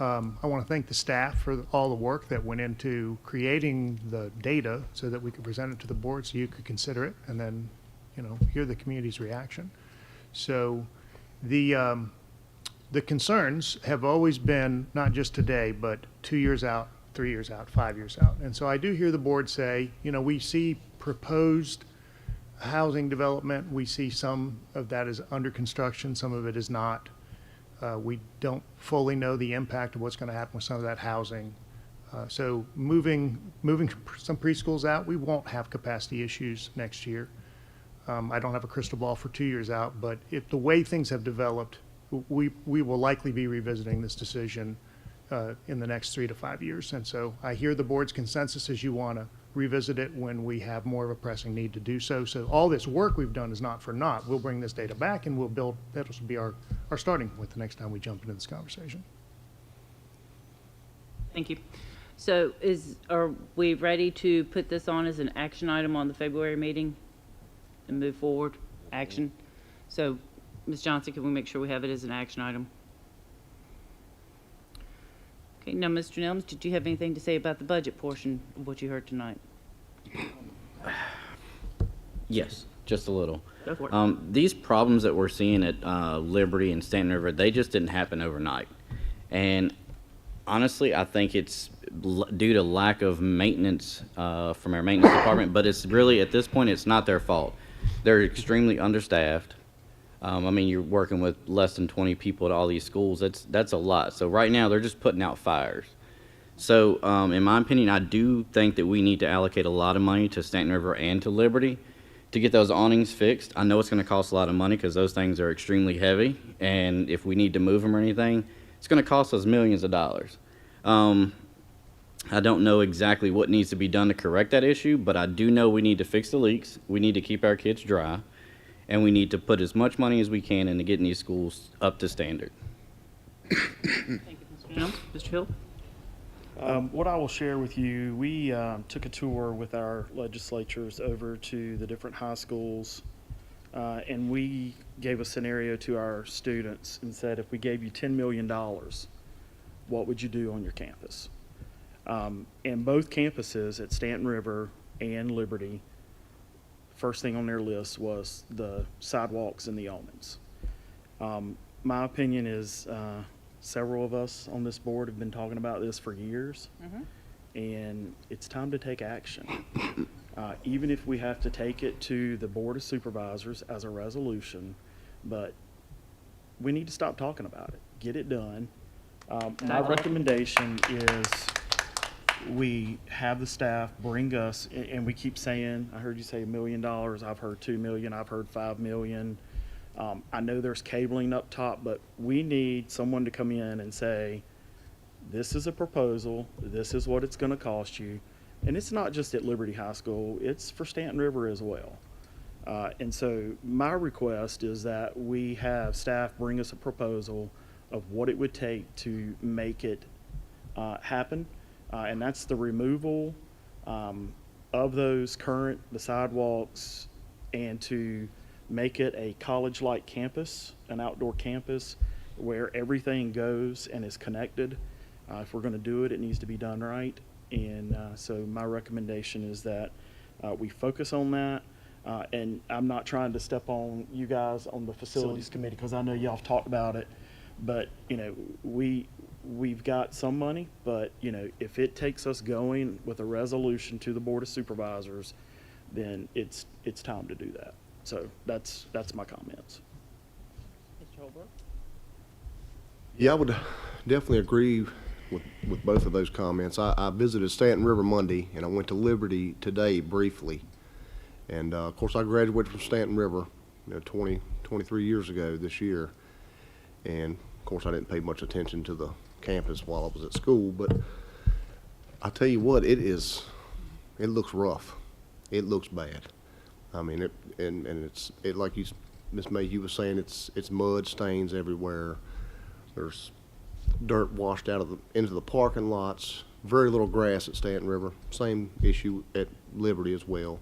I want to thank the staff for all the work that went into creating the data so that we could present it to the board so you could consider it and then, hear the community's reaction. So the concerns have always been, not just today, but 2 years out, 3 years out, 5 years out. And so I do hear the board say, we see proposed housing development. We see some of that is under construction, some of it is not. We don't fully know the impact of what's going to happen with some of that housing. So moving some preschools out, we won't have capacity issues next year. I don't have a crystal ball for 2 years out, but if the way things have developed, we will likely be revisiting this decision in the next 3 to 5 years. And so I hear the board's consensus is you want to revisit it when we have more of a pressing need to do so. So all this work we've done is not for naught. We'll bring this data back and we'll build, that will be our starting point the next time we jump into this conversation. Thank you. So are we ready to put this on as an action item on the February meeting and move forward? Action. So Ms. Johnson, can we make sure we have it as an action item? Okay, now, Mr. Nelms, did you have anything to say about the budget portion of what you heard tonight? Yes, just a little. Go for it. These problems that we're seeing at Liberty and Stanton River, they just didn't happen overnight. And honestly, I think it's due to lack of maintenance from our maintenance department, but it's really, at this point, it's not their fault. They're extremely understaffed. You're working with less than 20 people at all these schools. That's a lot. So right now, they're just putting out fires. So in my opinion, I do think that we need to allocate a lot of money to Stanton River and to Liberty to get those awnings fixed. I know it's going to cost a lot of money because those things are extremely heavy. And if we need to move them or anything, it's going to cost us millions of dollars. I don't know exactly what needs to be done to correct that issue, but I do know we need to fix the leaks. We need to keep our kids dry. And we need to put as much money as we can into getting these schools up to standard. Thank you, Mr. Nelms. Mr. Hill? What I will share with you, we took a tour with our legislatures over to the different high schools, and we gave a scenario to our students and said, if we gave you $10 million, what would you do on your campus? And both campuses at Stanton River and Liberty, first thing on their list was the sidewalks and the awnings. My opinion is several of us on this board have been talking about this for years, and it's time to take action. Even if we have to take it to the Board of Supervisors as a resolution, but we need to stop talking about it. Get it done. My recommendation is we have the staff bring us, and we keep saying, I heard you say $1 million, I've heard 2 million, I've heard 5 million. I know there's cabling up top, but we need someone to come in and say, this is a proposal, this is what it's gonna cost you. And it's not just at Liberty High School, it's for Stanton River as well. And so my request is that we have staff bring us a proposal of what it would take to make it happen. And that's the removal of those the sidewalks, and to make it a college-like campus, an outdoor campus, where everything goes and is connected. If we're going to do it, it needs to be done right. And so my recommendation is that we focus on that. And I'm not trying to step on you guys on the facilities committee, because I know y'all have talked about it. But, you know, we've got some money, but, you know, if it takes us going with a resolution to the Board of Supervisors, then it's time to do that. So that's my comments. Mr. Holbrook? Yeah, I would definitely agree with both of those comments. I visited Stanton River Monday, and I went to Liberty today briefly. And, of course, I graduated from Stanton River, 23 years ago this year. And, of course, I didn't pay much attention to the campus while I was at school. But I tell you what, it looks rough. It looks bad. I mean, it's like Ms. Mayhew was saying, it's mud stains everywhere. There's dirt washed out into the parking lots. Very little grass at Stanton River. Same issue at Liberty as well.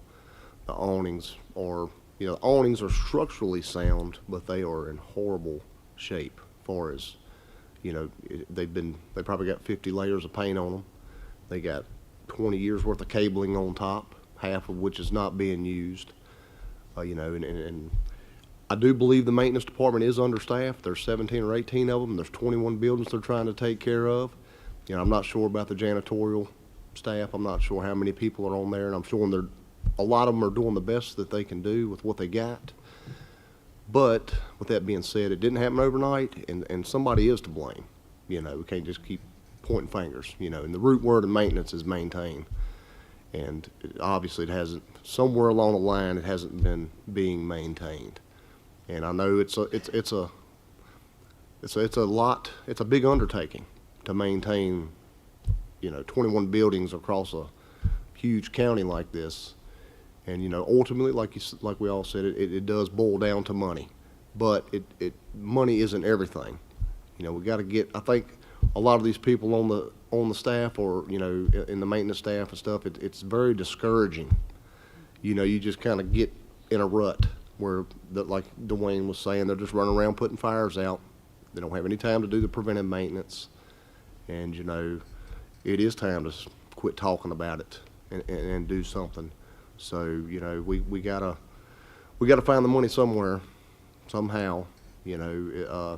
The awnings are structurally sound, but they are in horrible shape as far as, they probably got 50 layers of paint on them. They got 20 years worth of cabling on top, half of which is not being used. And I do believe the maintenance department is understaffed. There's 17 or 18 of them. There's 21 buildings they're trying to take care of. I'm not sure about the janitorial staff. I'm not sure how many people are on there, and I'm sure a lot of them are doing the best that they can do with what they got. But with that being said, it didn't happen overnight, and somebody is to blame. We can't just keep pointing fingers. And the root word of maintenance is maintain. And obviously, it hasn't. Somewhere along the line, it hasn't been being maintained. And I know it's a lot. It's a big undertaking to maintain, 21 buildings across a huge county like this. And ultimately, like we all said, it does boil down to money. But money isn't everything. We got to get. I think a lot of these people on the staff, or in the maintenance staff and stuff, it's very discouraging. You just kind of get in a rut where, like Dwayne was saying, they're just running around putting fires out. They don't have any time to do the preventive maintenance. And it is time to quit talking about it and do something. So we gotta find the money somewhere, somehow. I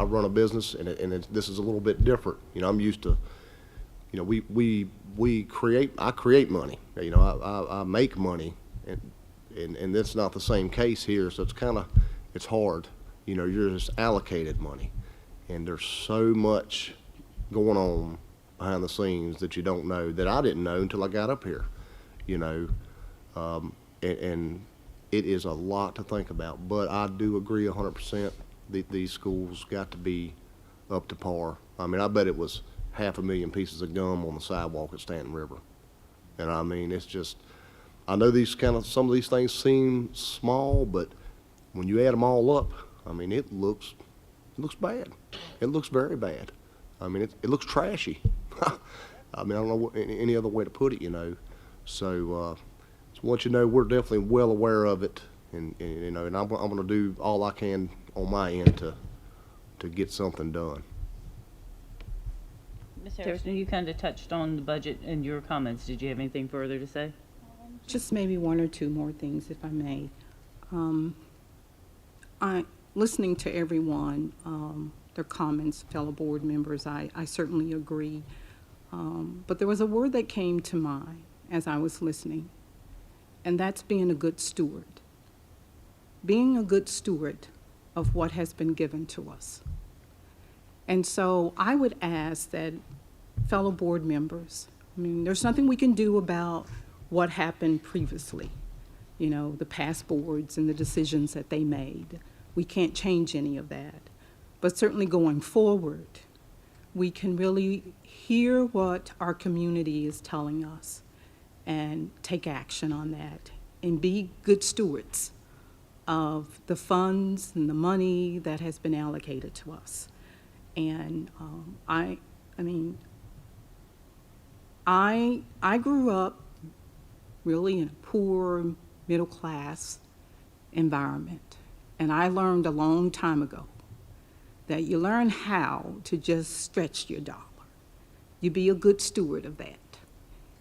run a business, and this is a little bit different. I'm used to, I create money. I make money, and that's not the same case here. So it's hard. You're just allocated money, and there's so much going on behind the scenes that you don't know, that I didn't know until I got up here. And it is a lot to think about. But I do agree 100% that these schools got to be up to par. I mean, I bet it was 500,000 pieces of gum on the sidewalk at Stanton River. And I mean, it's just, I know some of these things seem small, but when you add them all up, I mean, it looks bad. It looks very bad. I mean, it looks trashy. I mean, I don't know any other way to put it, So, just want you to know we're definitely well aware of it, and I'm going to do all I can on my end to get something done. Ms. Harrison, you kind of touched on the budget in your comments. Did you have anything further to say? Just maybe one or two more things, if I may. Listening to everyone, their comments, fellow board members, I certainly agree. But there was a word that came to mind as I was listening, and that's being a good steward. Being a good steward of what has been given to us. And so I would ask that fellow board members, I mean, there's nothing we can do about what happened previously, the past boards and the decisions that they made. We can't change any of that. But certainly going forward, we can really hear what our community is telling us and take action on that and be good stewards of the funds and the money that has been allocated to us. And I grew up really in a poor, middle-class environment. And I learned a long time ago that you learn how to just stretch your dollar. You be a good steward of that.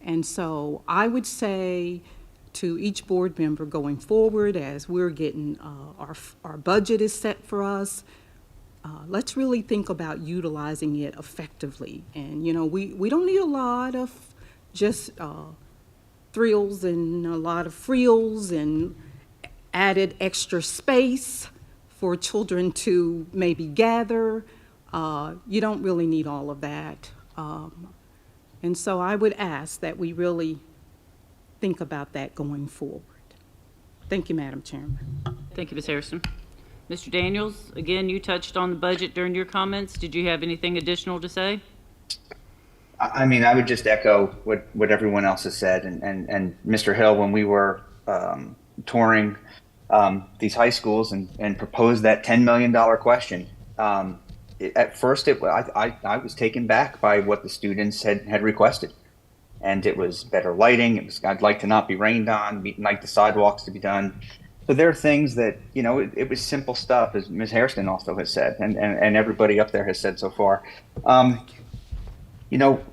And so I would say to each board member going forward, as we're getting, our budget is set for us, let's really think about utilizing it effectively. And, you know, we don't need a lot of just thrills and a lot of frills and added extra space for children to maybe gather. You don't really need all of that. And so I would ask that we really think about that going forward. Thank you, Madam Chairman. Thank you, Ms. Harrison. Mr. Daniels, again, you touched on the budget during your comments. Did you have anything additional to say? I mean, I would just echo what everyone else has said. And Mr. Hill, when we were touring these high schools and proposed that $10 million question, at first I was taken back by what the students had requested. And it was better lighting. It was, I'd like to not be rained on, we'd like the sidewalks to be done. So there are things that, you know, it was simple stuff, as Ms. Harrison also has said, and everybody up there has said so far. You know,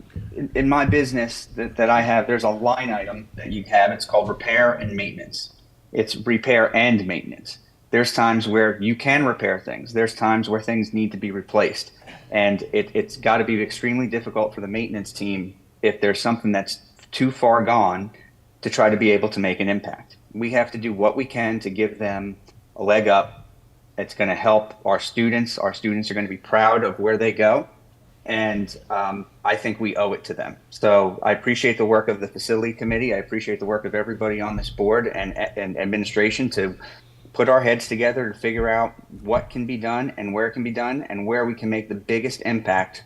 in my business that I have, there's a line item that you have. It's called repair and maintenance. It's repair and maintenance. There's times where you can repair things. There's times where things need to be replaced. And it's got to be extremely difficult for the maintenance team if there's something that's too far gone to try to be able to make an impact. We have to do what we can to give them a leg up. It's going to help our students. Our students are going to be proud of where they go. And I think we owe it to them. So I appreciate the work of the facility committee. I appreciate the work of everybody on this board and administration to put our heads together to figure out what can be done and where it can be done and where we can make the biggest impact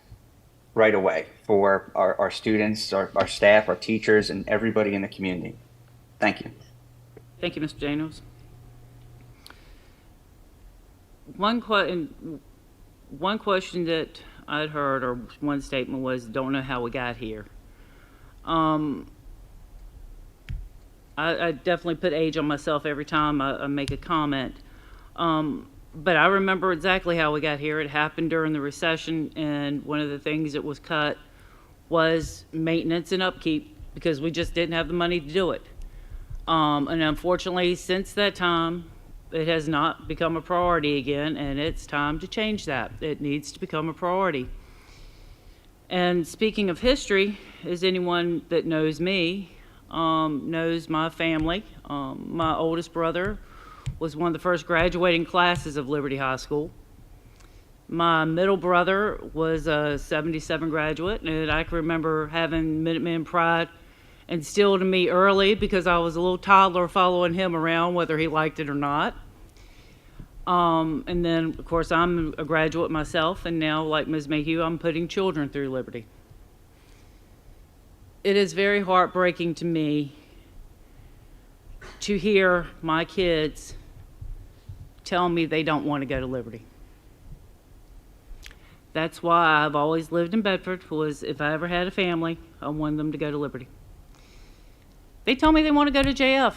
right away for our students, our staff, our teachers, and everybody in the community. Thank you. Thank you, Mr. Daniels. One question that I'd heard, or one statement was, don't know how we got here. I definitely put age on myself every time I make a comment. But I remember exactly how we got here. It happened during the recession, and one of the things that was cut was maintenance and upkeep because we just didn't have the money to do it. And unfortunately, since that time, it has not become a priority again, and it's time to change that. It needs to become a priority. And speaking of history, as anyone that knows me knows my family, my oldest brother was one of the first graduating classes of Liberty High School. My middle brother was a 77 graduate, and I can remember having Minuteman Pride instilled in me early because I was a little toddler following him around whether he liked it or not. And then, of course, I'm a graduate myself, and now, like Ms. Mayhew, I'm putting children through Liberty. It is very heartbreaking to me to hear my kids tell me they don't want to go to Liberty. That's why I've always lived in Bedford, was if I ever had a family, I wanted them to go to Liberty. They tell me they want to go to JF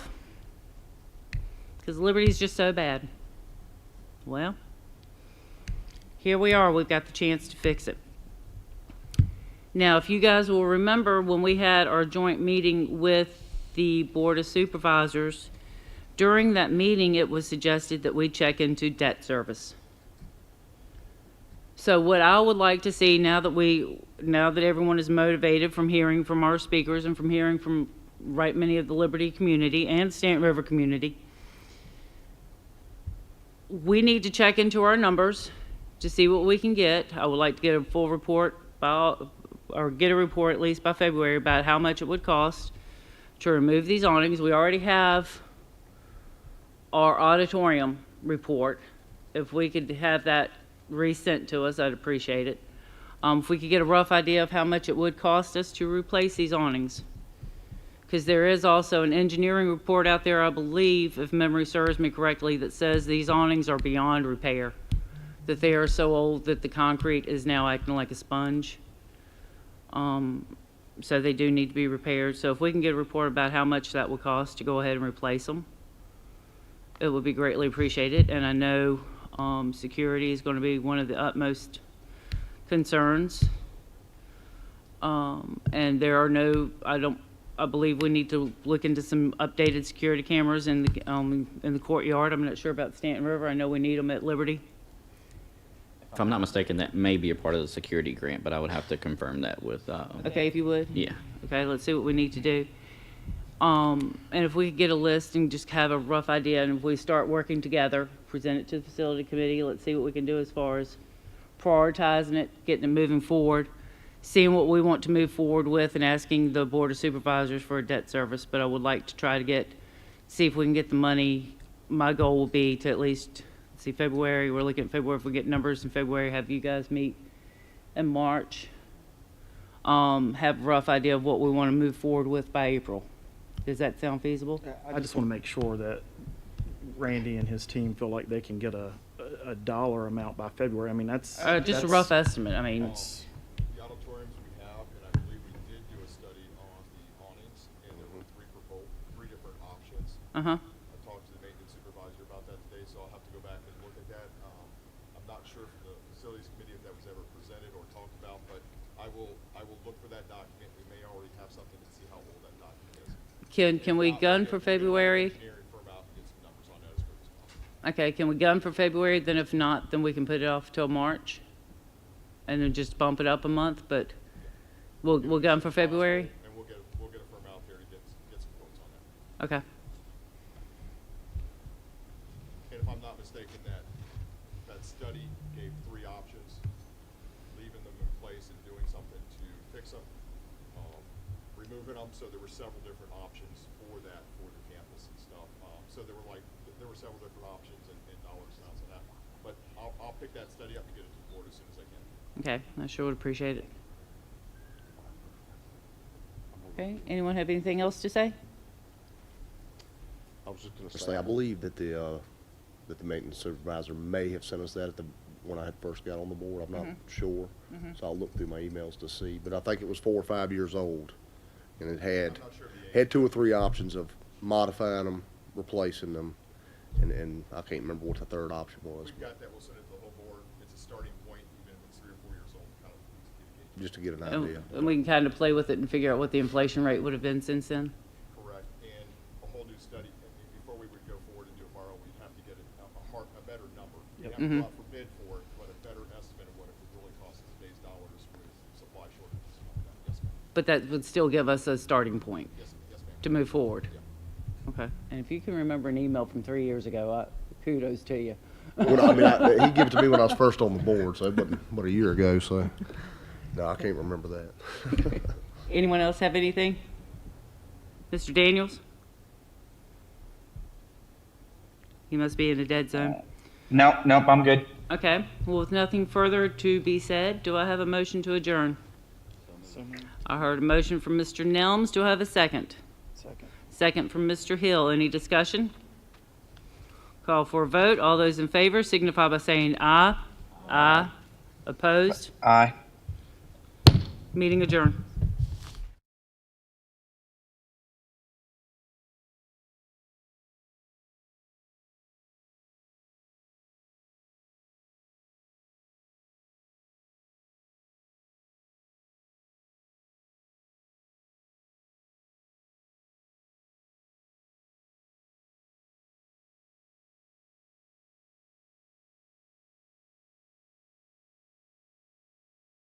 because Liberty's just so bad. Well, here we are. We've got the chance to fix it. Now, if you guys will remember when we had our joint meeting with the Board of Supervisors, during that meeting it was suggested that we check into debt service. So what I would like to see now that everyone is motivated from hearing from our speakers and from hearing from right many of the Liberty community and Stanton River community, we need to check into our numbers to see what we can get. I would like to get a full report or get a report at least by February about how much it would cost to remove these awnings. We already have our auditorium report. If we could have that resent to us, I'd appreciate it. If we could get a rough idea of how much it would cost us to replace these awnings. Because there is also an engineering report out there, I believe, if memory serves me correctly, that says these awnings are beyond repair, that they are so old that the concrete is now acting like a sponge. So they do need to be repaired. So if we can get a report about how much that would cost to go ahead and replace them, it would be greatly appreciated. And I know Security is going to be one of the utmost concerns. And there are no, I believe we need to look into some updated security cameras in the courtyard. I'm not sure about Stanton River. I know we need them at Liberty. If I'm not mistaken, that may be a part of the security grant, but I would have to confirm that with, Okay, if you would. yeah. Okay, let's see what we need to do. And if we could get a list and just have a rough idea, and if we start working together, present it to the facility committee, let's see what we can do as far as prioritizing it, getting it moving forward, seeing what we want to move forward with, and asking the Board of Supervisors for a debt service. But I would like to try to see if we can get the money. My goal will be to at least, see, February, we're looking at February, if we get numbers in February, have you guys meet in March. Have a rough idea of what we want to move forward with by April. Does that sound feasible? I just want to make sure that Randy and his team feel like they can get a dollar amount by February. I mean, that's Just a rough estimate. I mean, The auditoriums we have, and I believe we did do a study on the awnings, and there were three different options. uh-huh. I talked to the maintenance supervisor about that today, so I'll have to go back and look at that. I'm not sure from the facilities committee if that was ever presented or talked about, but I will look for that document. We may already have something to see how old that document is. Can we gun for February? Engineering firm out and get some numbers on that as quick as possible. Okay, can we gun for February? Then if not, then we can put it off till March, and then just bump it up a month. But we'll gun for February. And we'll get a firm out there to get some quotes on that. Okay. And if I'm not mistaken, that study gave three options: leaving them in place and doing something to fix them, removing them. So there were several different options for that, for the campus and stuff. So there were several different options and dollars and amounts on that. But I'll pick that study up and get it to the board as soon as I can. Okay, I sure would appreciate it. Okay, anyone have anything else to say? I was just going to say, I believe that the maintenance supervisor may have sent us that when I had first got on the board. I'm not sure, so I'll look through my emails to see. But I think it was 4 or 5 years old, and it had 2 or 3 options of modifying them, replacing them, and I can't remember what the third option was. We've got that. We'll send it to the whole board. It's a starting point, even if it's 3 or 4 years old, kind of Just to get an idea. And we can kind of play with it and figure out what the inflation rate would have been since then. correct. And a whole new study. Before we would go forward and do it tomorrow, we'd have to get a better number. We'd have to go out for bid for it, but a better estimate of what it would really cost in today's dollars with supply shortages and all that. Yes, ma'am. But that would still give us a starting point Yes, ma'am. to move forward. Yeah. Okay, and if you can remember an email from 3 years ago, kudos to you. He gave it to me when I was first on the board, so it wasn't but a year ago, so no, I can't remember that. Anyone else have anything? Mr. Daniels? You must be in a dead zone. Nope, I'm good. Okay, well, with nothing further to be said, do I have a motion to adjourn? I heard a motion from Mr. Nelms. Do I have a second? Second from Mr. Hill. Any discussion? Call for a vote. All those in favor signify by saying aye. Aye. Opposed? Aye. Meeting adjourned.